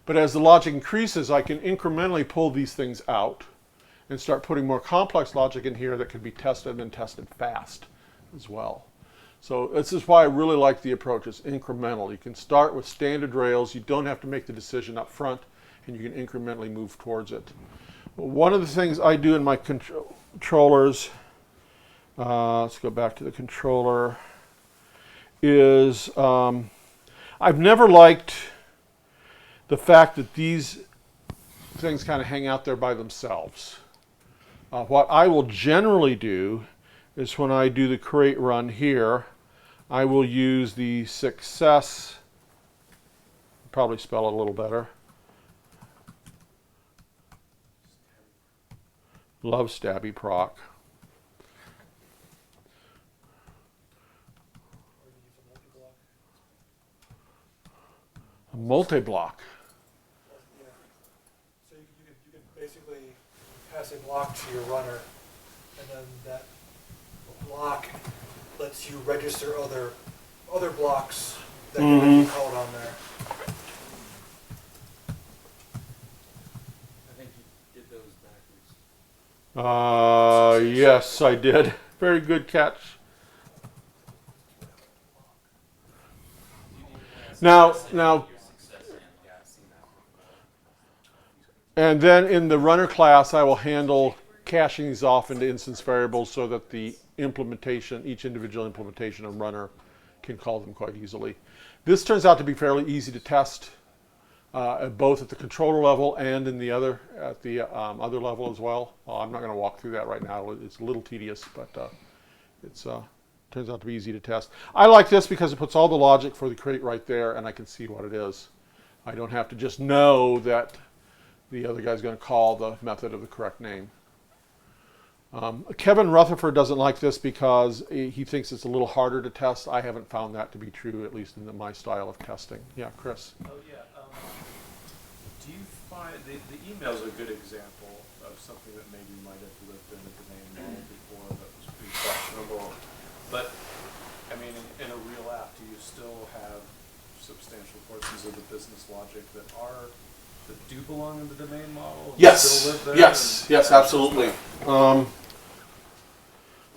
But as the logic increases, I can incrementally pull these things out and start putting more complex logic in here that can be tested and tested fast as well. So this is why I really like the approach. It's incremental. You can start with standard Rails. You don't have to make the decision up front, and you can incrementally move towards it. One of the things I do in my controllers, let's go back to the controller, is I've never liked the fact that these things kind of hang out there by themselves. What I will generally do is when I do the create run here, I will use the success, probably spell it a little better, love stabby proc. A multi-block. Yeah. So you can basically pass a block to your runner, and then that block lets you register other blocks that can be called on there. I think you did those backwards. Yes, I did. Very good catch. Now, and then in the runner class, I will handle caching these off into instance variables so that the implementation, each individual implementation of runner can call them quite easily. This turns out to be fairly easy to test, both at the controller level and in the other other level as well. I'm not going to walk through that right now. It's a little tedious, but it's turns out to be easy to test. I like this because it puts all the logic for the create right there, and I can see what it is. I don't have to just know that the other guy's going to call the method of the correct name. Kevin Rutherford doesn't like this because he thinks it's a little harder to test. I haven't found that to be true, at least in my style of testing. Yeah, Chris. Oh yeah. Do you find the email's a good example of something that maybe might have lived in a domain model before that was pretty questionable? But I mean, in a real app, do you still have substantial portions of the business logic that do belong in the domain model? And Yes. Still live there Yes, absolutely.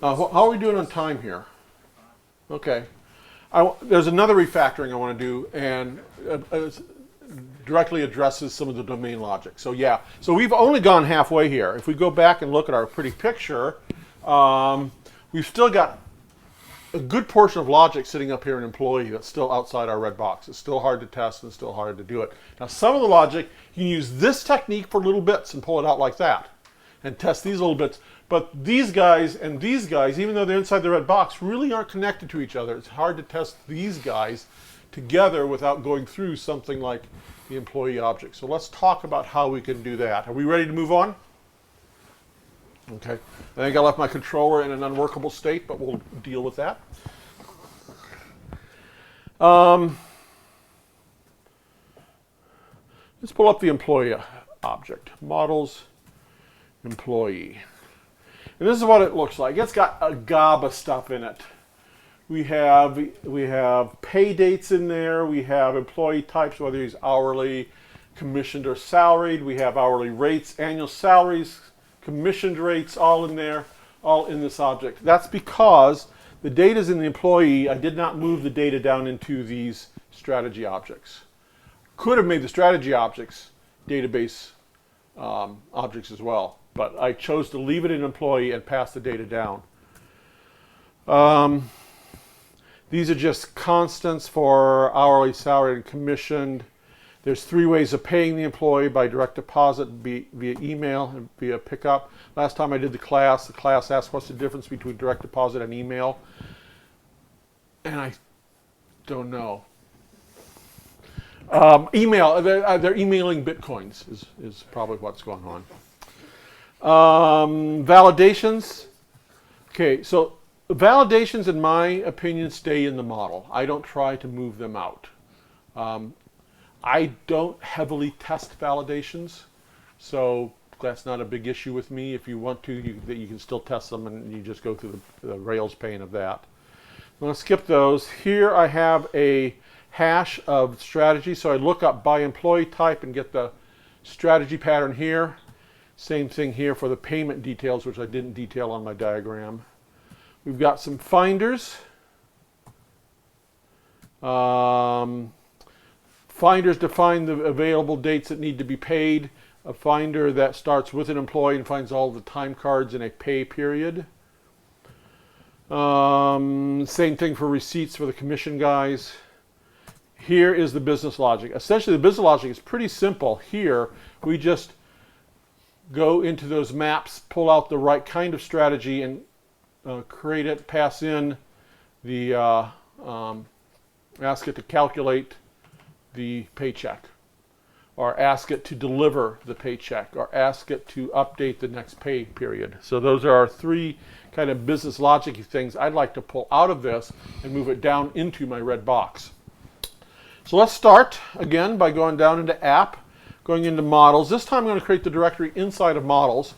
How are we doing on time here? Okay. There's another refactoring I want to do, and directly addresses some of the domain logic. So yeah, so we've only gone halfway here. If we go back and look at our pretty picture, we've still got a good portion of logic sitting up here in employee that's still outside our red box. It's still hard to test and still hard to do it. Now some of the logic, you can use this technique for little bits and pull it out like that and test these little bits. But these guys and these guys, even though they're inside the red box, really aren't connected to each other. It's hard to test these guys together without going through something like the employee object. So let's talk about how we can do that. Are we ready to move on? Okay. I think I left my controller in an unworkable state, but we'll deal with that. Let's pull up the employee object. Models, employee. And this is what it looks like. It's got a gob of stuff in it. We have pay dates in there. We have employee types, whether he's hourly, commissioned, or salaried. We have hourly rates, annual salaries, commissioned rates, all in there, all in this object. That's because the data is in the employee. I did not move the data down into these strategy objects. Could have made the strategy objects database objects as well, but I chose to leave it in employee and pass the data down. These are just constants for hourly, salary, and commissioned. There's 3 ways of paying the employee: by direct deposit, via email, and via pickup. Last time I did the class asked what's the difference between direct deposit and email. And I don't know. Email, they're emailing bitcoins is probably what's going on. Validations. Okay, so validations, in my opinion, stay in the model. I don't try to move them out. I don't heavily test validations, so that's not a big issue with me. If you want to, you can still test them, and you just go through the Rails pane of that. I'm going to skip those. Here I have a hash of strategy, so I look up by employee type and get the strategy pattern here. Same thing here for the payment details, which I didn't detail on my diagram. We've got some finders. Finders define the available dates that need to be paid. A finder that starts with an employee and finds all the time cards in a pay period. Same thing for receipts for the commission guys. Here is the business logic. Essentially, the business logic is pretty simple. Here, we just go into those maps, pull out the right kind of strategy, and create it, pass in the, ask it to calculate the paycheck, or ask it to deliver the paycheck, or ask it to update the next pay period. So those are our 3 kind of business logic things I'd like to pull out of this and move it down into my red box. So let's start again by going down into app, going into models. This time I'm going to create the directory inside of models.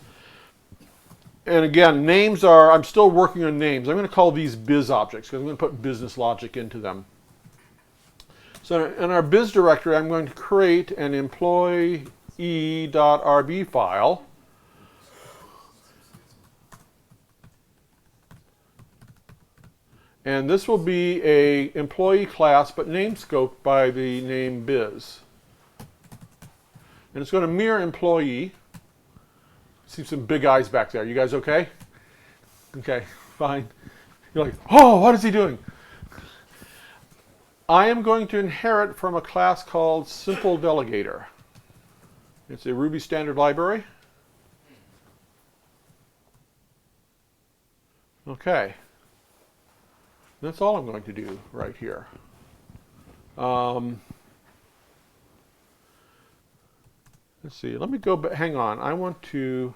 And again, names are, I'm still working on names. I'm going to call these biz objects because I'm going to put business logic into them. So in our biz directory, I'm going to create an employee.rb file. And this will be a employee class, but name scoped by the name biz. And it's going to mirror employee. See some big eyes back there. You guys okay? Okay, fine. You're like, oh, what is he doing? I am going to inherit from a class called Simple Delegator. It's a Ruby standard library. Okay. That's all I'm going to do right here. Let's see. Let me go back. Hang on. I want to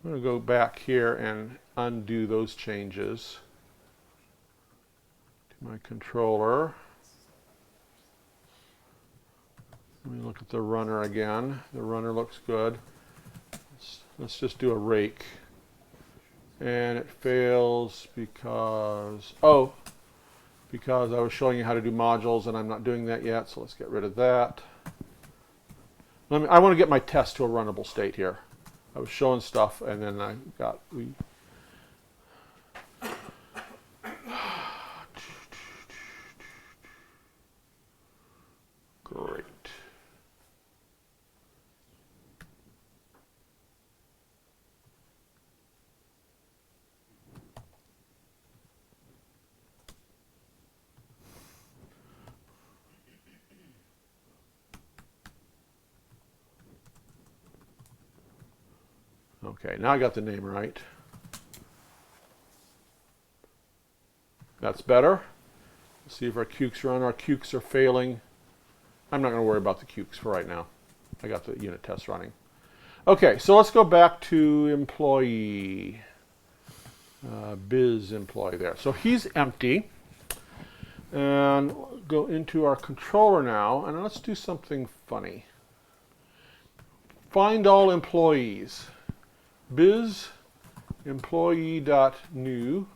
I'm going to go back here and undo those changes to my controller. Let me look at the runner again. The runner looks good. Let's just do a rake. And it fails because, because I was showing you how to do modules and I'm not doing that yet, so let's get rid of that. I want to get my test to a runnable state here. I was showing stuff and then great. Okay, now I got the name right. That's better. Let's see if our cukes run. Our cukes are failing. I'm not going to worry about the cukes for right now. I got the unit test running. Okay, so let's go back to employee. Biz employee there. So he's empty. And go into our controller now, and let's do something funny. Find all employees. Biz employee.new,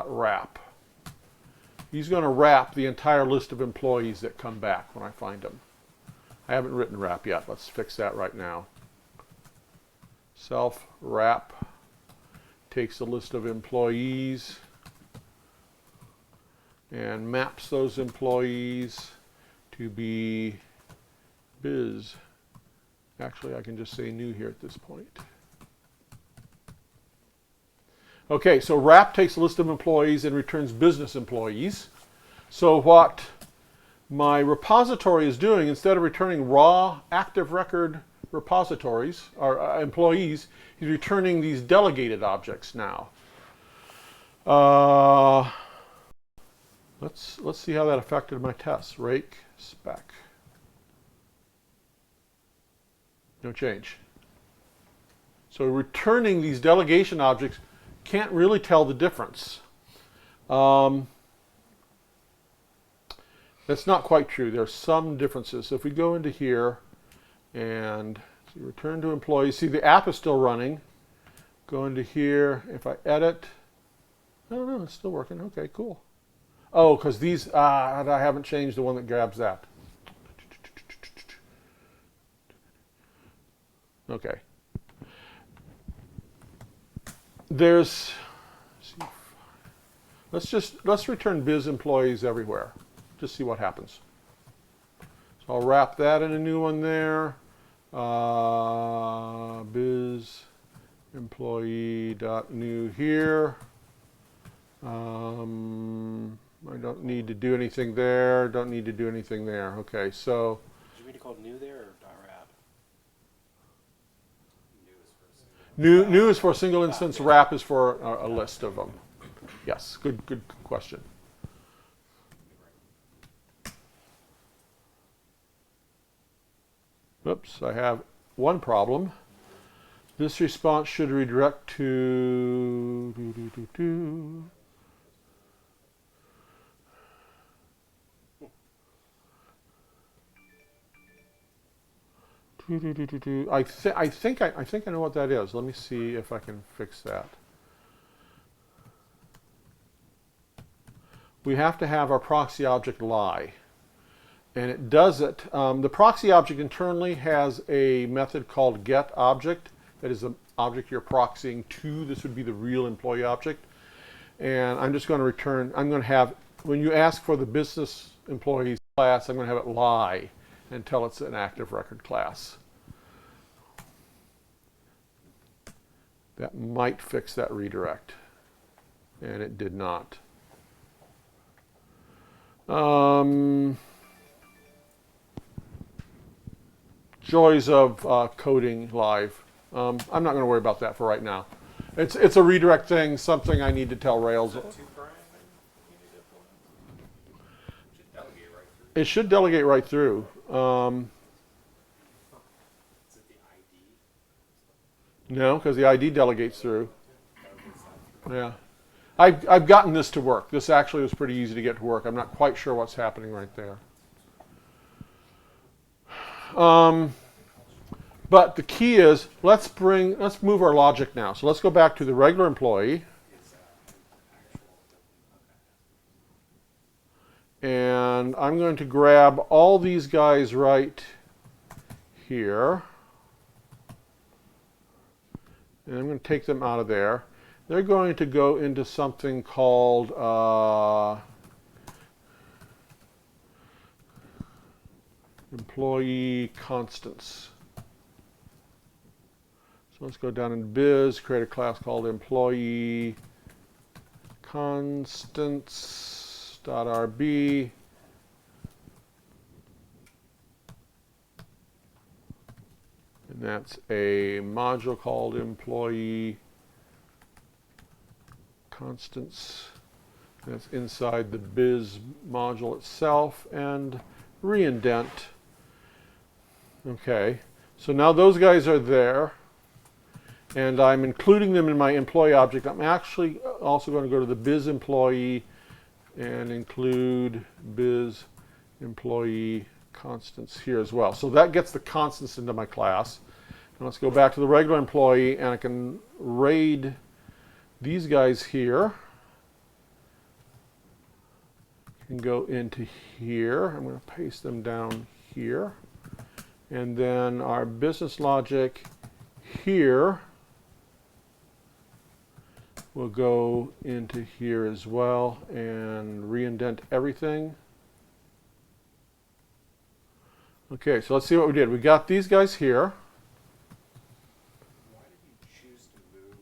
.wrap. He's going to wrap the entire list of employees that come back when I find them. I haven't written wrap yet. Let's fix that right now. Self wrap takes a list of employees and maps those employees to be biz. Actually, I can just say new here at this point. Okay, so wrap takes a list of employees and returns business employees. So what my repository is doing, instead of returning raw active record repositories or employees, he's returning these delegated objects now. Let's see how that affected my tests. Rake spec. No change. So returning these delegation objects can't really tell the difference. That's not quite true. There are some differences. So if we go into here and return to employees, see the app is still running. Go into here. If I edit, no, it's still working. Okay, cool. Oh, because these, I haven't changed the one that grabs that. Okay. Let's return biz employees everywhere. Just see what happens. So I'll wrap that in a new one there. Biz employee.new here. I don't need to do anything there. Don't need to do anything there. Okay, so. Did you mean to call new there or .wrap? New is for a single instance. Wrap is for a list of them. Yes, good question. Oops, I have one problem. This response should redirect to I think I know what that is. Let me see if I can fix that. We have to have our proxy object lie. And it does it. The proxy object internally has a method called getObject. That is the object you're proxying to. This would be the real employee object. And I'm just going to return, I'm going to have, when you ask for the business employees class, I'm going to have it lie until it's an active record class. That might fix that redirect. And it did not. Joys of coding live. I'm not going to worry about that for right now. It's a redirect thing, something I need to tell Rails. It should delegate right through. No, because the ID delegates through. Yeah. I've gotten this to work. This actually was pretty easy to get to work. I'm not quite sure what's happening right there. But the key is, let's move our logic now. So let's go back to the regular employee. And I'm going to grab all these guys right here. And I'm going to take them out of there. They're going to go into something called employee constants. So let's go down in biz, create a class called employee constants.rb. And that's a module called employee constants. That's inside the biz module itself, and reindent. Okay, so now those guys are there, and I'm including them in my employee object. I'm actually also going to go to the biz employee and include biz employee constants here as well. So that gets the constants into my class. And let's go back to the regular employee, and I can raid these guys here. Can go into here. I'm going to paste them down here. And then our business logic here will go into here as well and reindent everything. Okay, so let's see what we did. We got these guys here. Why did you choose to move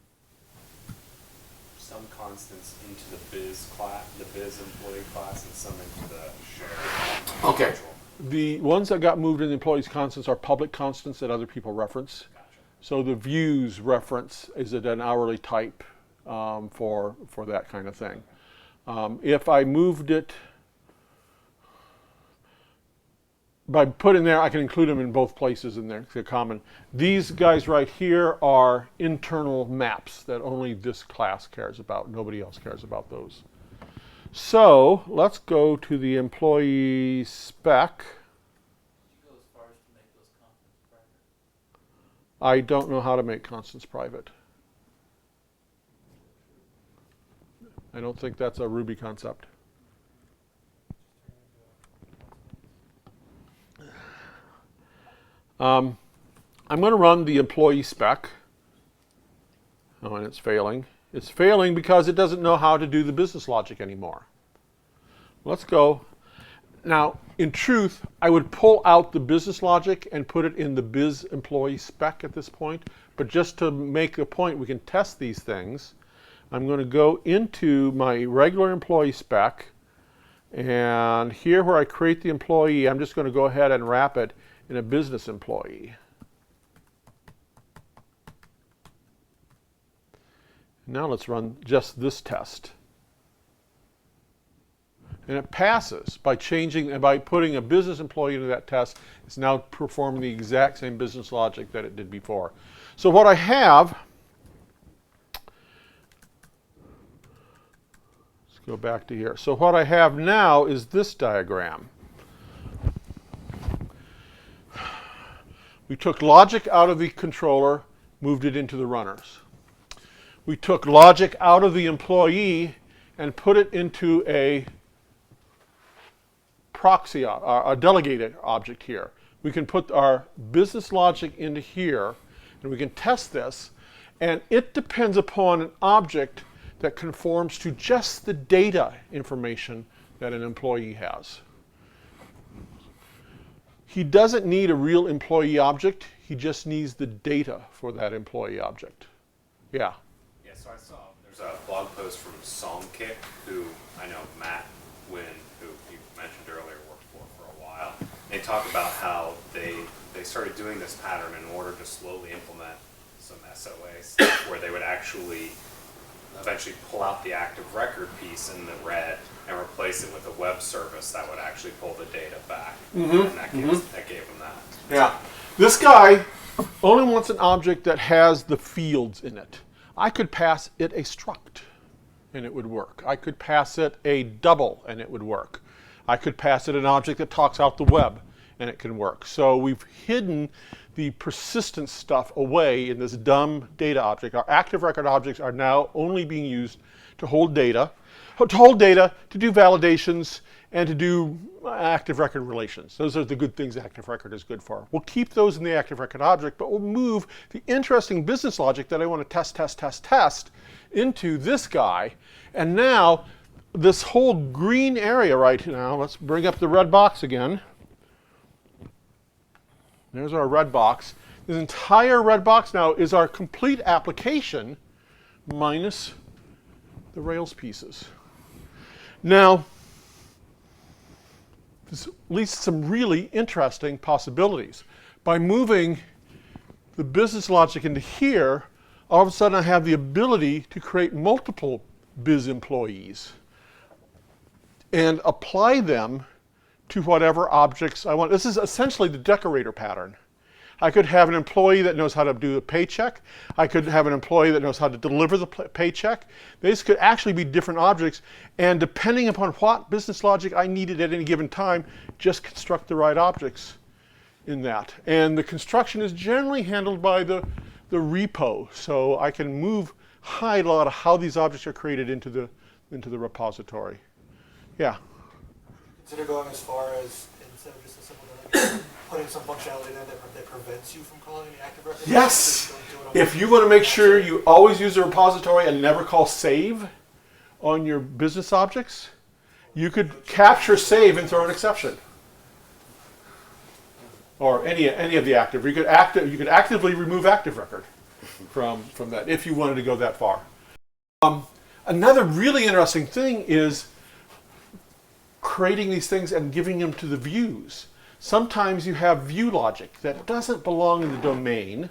some constants into the biz class, the biz employee class, and some into the shared? Okay. The ones that got moved in the employees constants are public constants that other people reference. Gotcha. So the views reference is it an hourly type for that kind of thing. If I moved it by putting there, I can include them in both places in there. They're common. These guys right here are internal maps that only this class cares about. Nobody else cares about those. So let's go to the employee spec. Did you go as far as to make those constants private? I don't know how to make constants private. I don't think that's a Ruby concept. I'm going to run the employee spec. Oh, and it's failing. It's failing because it doesn't know how to do the business logic anymore. Let's go. Now, in truth, I would pull out the business logic and put it in the biz employee spec at this point. But just to make a point, we can test these things. I'm going to go into my regular employee spec. And here where I create the employee, I'm just going to go ahead and wrap it in a business employee. Now let's run just this test. And it passes by changing and by putting a business employee into that test. It's now performing the exact same business logic that it did before. So what I have, let's go back to here. So what I have now is this diagram. We took logic out of the controller, moved it into the runners. We took logic out of the employee and put it into a proxy, a delegated object here. We can put our business logic into here, and we can test this, and it depends upon an object that conforms to just the data information that an employee has. He doesn't need a real employee object. He just needs the data for that employee object. Yeah. Yeah, so I saw there's a blog post from Psalmkick, who I know Matt Wynn, who you mentioned earlier, worked for a while. They talk about how they started doing this pattern in order to slowly implement some SOA stuff where they would actually eventually pull out the active record piece in the red and replace it with a web service that would actually pull the data back. And that gave them that. Yeah. This guy only wants an object that has the fields in it. I could pass it a struct, and it would work. I could pass it a double, and it would work. I could pass it an object that talks out the web, and it can work. So we've hidden the persistent stuff away in this dumb data object. Our active record objects are now only being used to hold data, to do validations, and to do active record relations. Those are the good things active record is good for. We'll keep those in the active record object, but we'll move the interesting business logic that I want to test into this guy. And now, this whole green area right now, let's bring up the red box again. There's our red box. This entire red box now is our complete application minus the Rails pieces. Now, this leads to some really interesting possibilities. By moving the business logic into here, all of a sudden I have the ability to create multiple biz employees and apply them to whatever objects I want. This is essentially the decorator pattern. I could have an employee that knows how to do a paycheck. I could have an employee that knows how to deliver the paycheck. These could actually be different objects, and depending upon what business logic I needed at any given time, just construct the right objects in that. And the construction is generally handled by the repo, so I can hide a lot of how these objects are created into the repository. Yeah. Consider going as far as, instead of just a simple delegation, putting some functionality in there that prevents you from calling the active record? Yes! If you want to make sure you always use the repository and never call save on your business objects, you could capture save and throw an exception. Or any of the active. You could actively remove active record from that if you wanted to go that far. Another really interesting thing is creating these things and giving them to the views. Sometimes you have view logic that doesn't belong in the domain,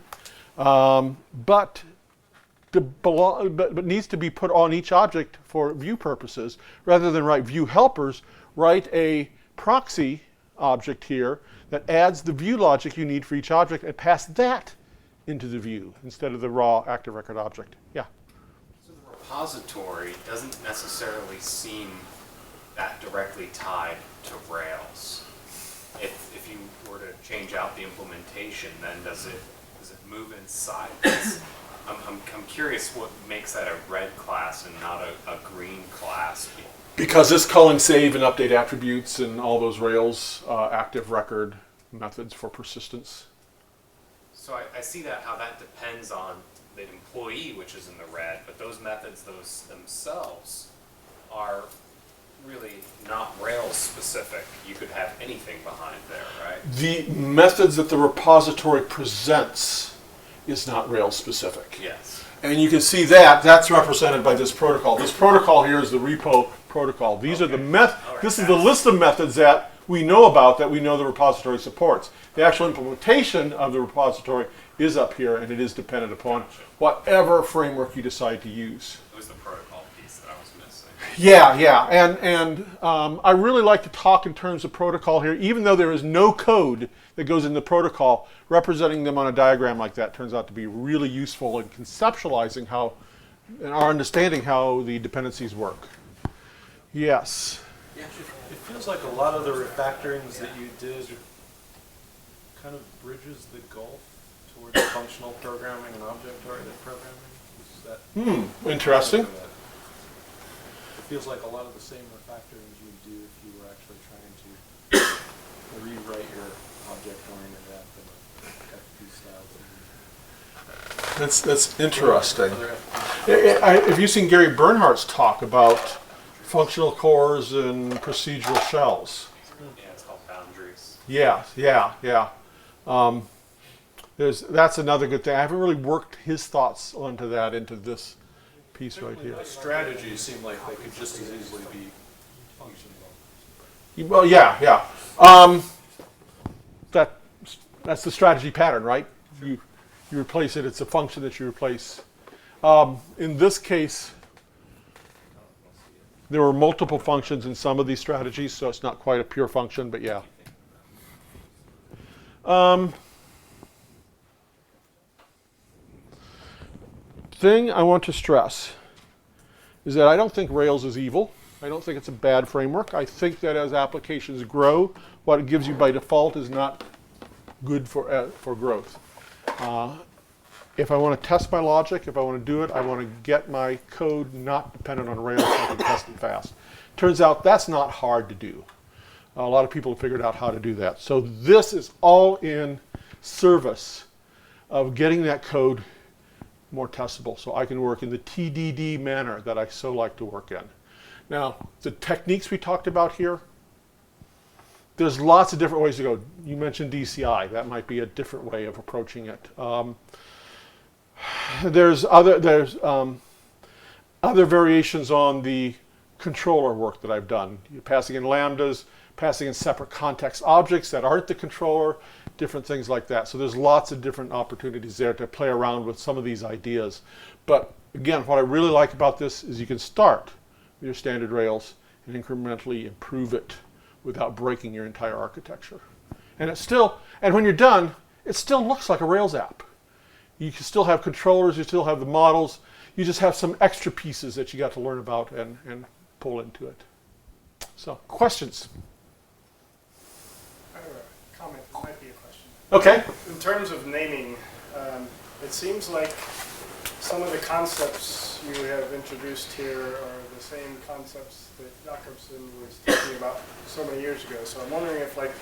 but needs to be put on each object for view purposes. Rather than write view helpers, write a proxy object here that adds the view logic you need for each object and pass that into the view instead of the raw active record object. Yeah? So the repository doesn't necessarily seem that directly tied to Rails. If you were to change out the implementation, then does it move inside this? I'm curious what makes that a red class and not a green class. Because it's calling save and update attributes and all those Rails active record methods for persistence. So I see how that depends on the employee, which is in the red, but those methods themselves are really not Rails specific. You could have anything behind there, right? The methods that the repository presents is not Rails specific. Yes. And you can see that's represented by this protocol. This protocol here is the repo protocol. These are the This is the list of methods that we know about, that we know the repository supports. The actual implementation of the repository is up here, and it is dependent upon whatever framework you decide to use. It was the protocol piece that I was missing. Yeah, and I really like to talk in terms of protocol here, even though there is no code that goes in the protocol. Representing them on a diagram like that turns out to be really useful in conceptualizing how, and our understanding how the dependencies work. Yes. Yeah, it feels like a lot of the refactorings that you did kind of bridges the gulf towards functional programming and object-oriented programming. Is that Interesting. It feels like a lot of the same refactorings you would do if you were actually trying to rewrite your object-oriented app in a FP style. That's interesting. Have you seen Gary Bernhardt's talk about functional cores and procedural shells? Yeah, it's called boundaries. Yeah. That's another good thing. I haven't really worked his thoughts onto that into this piece right here. Strategies seem like they could just as easily be functional. Well, yeah. That's the strategy pattern, right? You replace it. It's a function that you replace. In this case, there were multiple functions in some of these strategies, so it's not quite a pure function, but yeah. thing I want to stress is that I don't think Rails is evil. I don't think it's a bad framework. I think that as applications grow, what it gives you by default is not good for growth. If I want to test my logic, if I want to do it, I want to get my code not dependent on Rails so I can test it fast. Turns out that's not hard to do. A lot of people have figured out how to do that. So this is all in service of getting that code more testable so I can work in the TDD manner that I so like to work in. Now, the techniques we talked about here, there's lots of different ways to go. You mentioned DCI. That might be a different way of approaching it. There's other variations on the controller work that I've done. You're passing in lambdas, passing in separate context objects that aren't the controller, different things like that. So there's lots of different opportunities there to play around with some of these ideas. But again, what I really like about this is you can start with your standard Rails and incrementally improve it without breaking your entire architecture. And when you're done, it still looks like a Rails app. You can still have controllers, you still have the models, you just have some extra pieces that you got to learn about and pull into it. So, questions? I have a comment, it might be a question. Okay. In terms of naming, it seems like some of the concepts you have introduced here are the same concepts that Jakobson was talking about so many years ago. So I'm wondering if like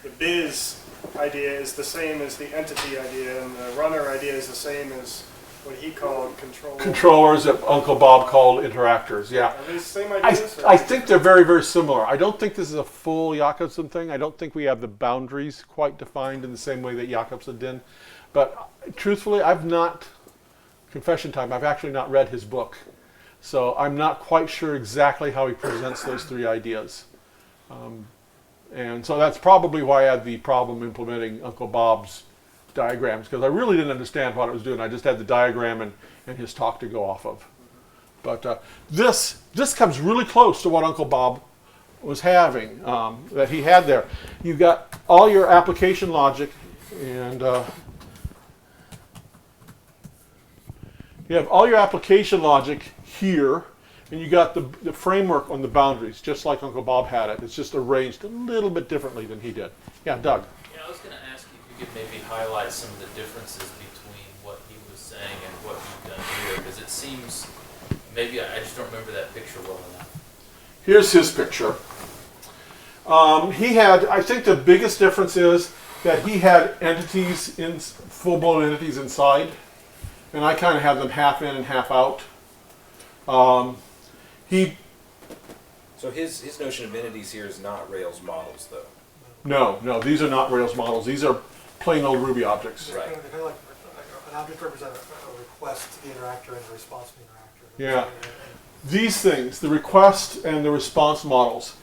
the biz idea is the same as the entity idea and the runner idea is the same as what he called controllers that Uncle Bob called interactors, yeah. Are they the same ideas? I think they're very, very similar. I don't think this is a full Jakobson thing. I don't think we have the boundaries quite defined in the same way that Jakobson did. But truthfully, confession time, I've actually not read his book. So I'm not quite sure exactly how he presents those three ideas. And so that's probably why I had the problem implementing Uncle Bob's diagrams, because I really didn't understand what it was doing. I just had the diagram and his talk to go off of. But this comes really close to what Uncle Bob was having, that he had there. You've got all your application logic, and you have all your application logic here, and you got the framework on the boundaries, just like Uncle Bob had it. It's just arranged a little bit differently than he did. Yeah, Doug. Yeah, I was going to ask you if you could maybe highlight some of the differences between what he was saying and what you've done here, because it seems, maybe I just don't remember that picture well enough. Here's his picture. I think the biggest difference is that he had entities, full-blown entities inside, and I kind of have them half in and half out. So his notion of entities here is not Rails models, though. No, these are not Rails models. These are plain old Ruby objects. Right. Kind of like an object represents a request to the interactor and a response to the interactor. Yeah. These things, the request and the response models,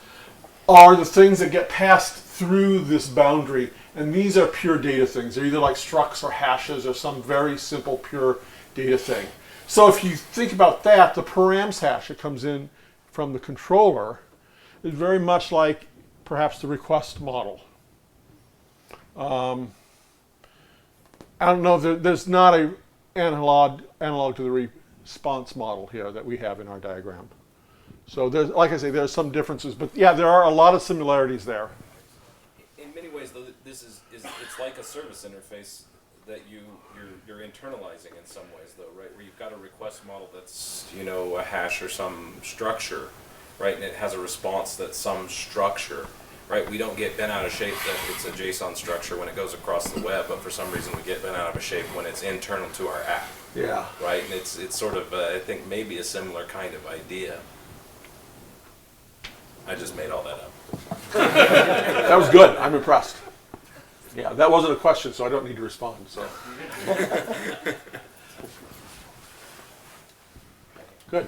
are the things that get passed through this boundary, and these are pure data things. They're either like structs or hashes or some very simple pure data thing. So if you think about that, the params hash that comes in from the controller is very much like perhaps the request model. I don't know, there's not an analog to the response model here that we have in our diagram. So there's, like I say, there's some differences, but yeah, there are a lot of similarities there. In many ways, though, this is it's like a service interface that you're internalizing in some ways, though, right? Where you've got a request model that's, you know, a hash or some structure, right? And it has a response that's some structure, right? We don't get bent out of shape that it's a JSON structure when it goes across the web, but for some reason we get bent out of shape when it's internal to our app. Yeah. Right, and it's sort of, I think, maybe a similar kind of idea. I just made all that up. That was good. I'm impressed. Yeah, that wasn't a question, so I don't need to respond. So. Good.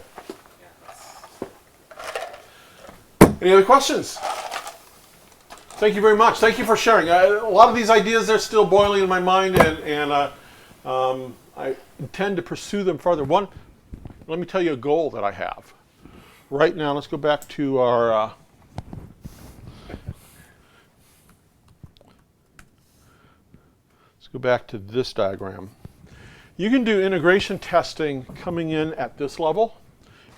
Any other questions? Thank you very much. Thank you for sharing. A lot of these ideas are still boiling in my mind, and I intend to pursue them further. One, let me tell you a goal that I have. Right now, let's go back to our let's go back to this diagram. You can do integration testing coming in at this level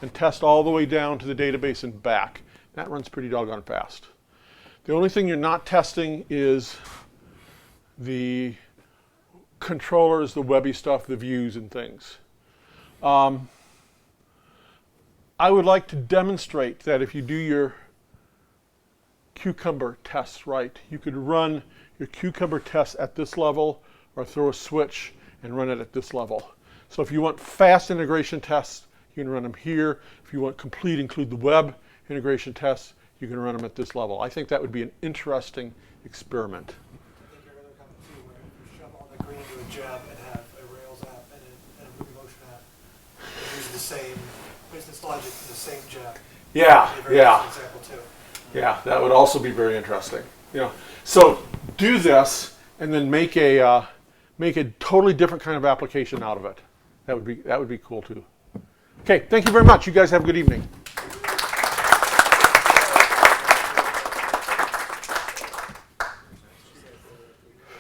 and test all the way down to the database and back. That runs pretty doggone fast. The only thing you're not testing is the controllers, the webby stuff, the views and things. I would like to demonstrate that if you do your Cucumber tests right, you could run your Cucumber tests at this level or throw a switch and run it at this level. So if you want fast integration tests, you can run them here. If you want complete include the web integration tests, you can run them at this level. I think that would be an interesting experiment. I think your other comment too, where you shove all the green into a gem and have a Rails app and a Movie Motion app, and use the same business logic in the same gem. Yeah, Would be a very yeah. interesting example too. Yeah, that would also be very interesting. You know, so do this and then make a totally different kind of application out of it. That would be cool too. Okay, thank you very much. You guys have a good evening.